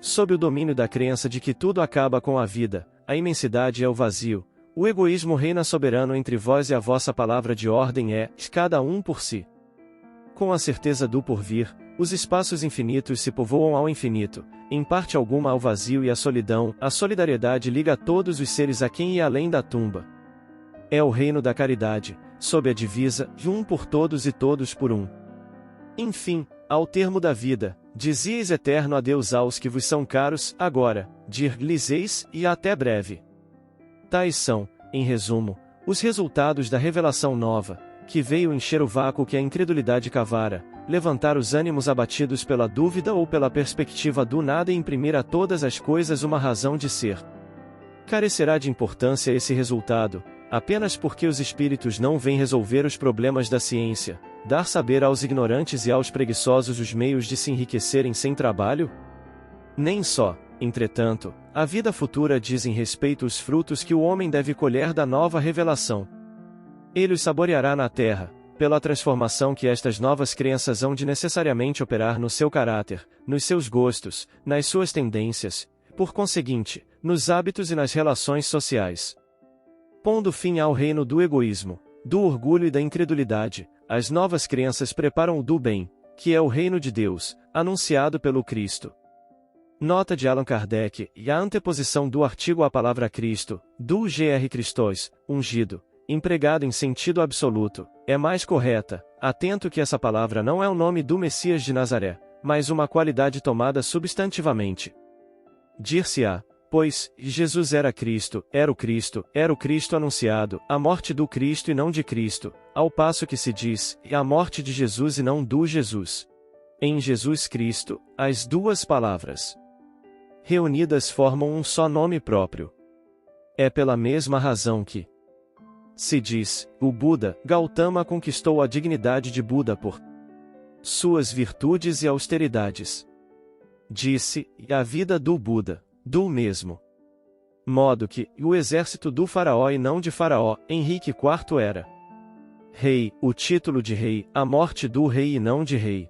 Sob o domínio da crença de que tudo acaba com a vida, a imensidade é o vazio, o egoísmo reina soberano entre vós e a vossa palavra de ordem é, cada um por si. Com a certeza do porvir, os espaços infinitos se povoam ao infinito, em parte alguma ao vazio e à solidão, a solidariedade liga todos os seres a quem e além da tumba. É o reino da caridade, sob a divisa, um por todos e todos por um. Enfim, ao termo da vida, dizieis eterno adeus aos que vos são caros, agora, dir-lhes-eis, e até breve. Tais são, em resumo, os resultados da revelação nova, que veio encher o vácuo que a incredulidade cavara, levantar os ânimos abatidos pela dúvida ou pela perspectiva do nada e imprimir a todas as coisas uma razão de ser. Carecerá de importância esse resultado, apenas porque os espíritos não vêm resolver os problemas da ciência, dar saber aos ignorantes e aos preguiçosos os meios de se enriquecerem sem trabalho? Nem só, entretanto, a vida futura dizem respeito os frutos que o homem deve colher da nova revelação. Ele os saboreará na terra, pela transformação que estas novas crenças hão de necessariamente operar no seu caráter, nos seus gostos, nas suas tendências, por conseguinte, nos hábitos e nas relações sociais. Pondo fim ao reino do egoísmo, do orgulho e da incredulidade, as novas crenças preparam o do bem, que é o reino de Deus, anunciado pelo Cristo. Nota de Allan Kardec, e a anteposição do artigo à palavra Cristo, do Gr. Christos, ungido, empregado em sentido absoluto, é mais correta, atento que essa palavra não é o nome do Messias de Nazaré, mas uma qualidade tomada substantivamente. Dir-se-á, pois, Jesus era o Cristo anunciado, a morte do Cristo e não de Cristo, ao passo que se diz, e a morte de Jesus e não do Jesus. Em Jesus Cristo, as duas palavras reunidas formam um só nome próprio. É pela mesma razão que se diz, o Buda, Gautama conquistou a dignidade de Buda por suas virtudes e austeridades. Disse, e a vida do Buda, do mesmo modo que, o exército do faraó e não de faraó, Henrique IV era rei, o título de rei, a morte do rei e não de rei.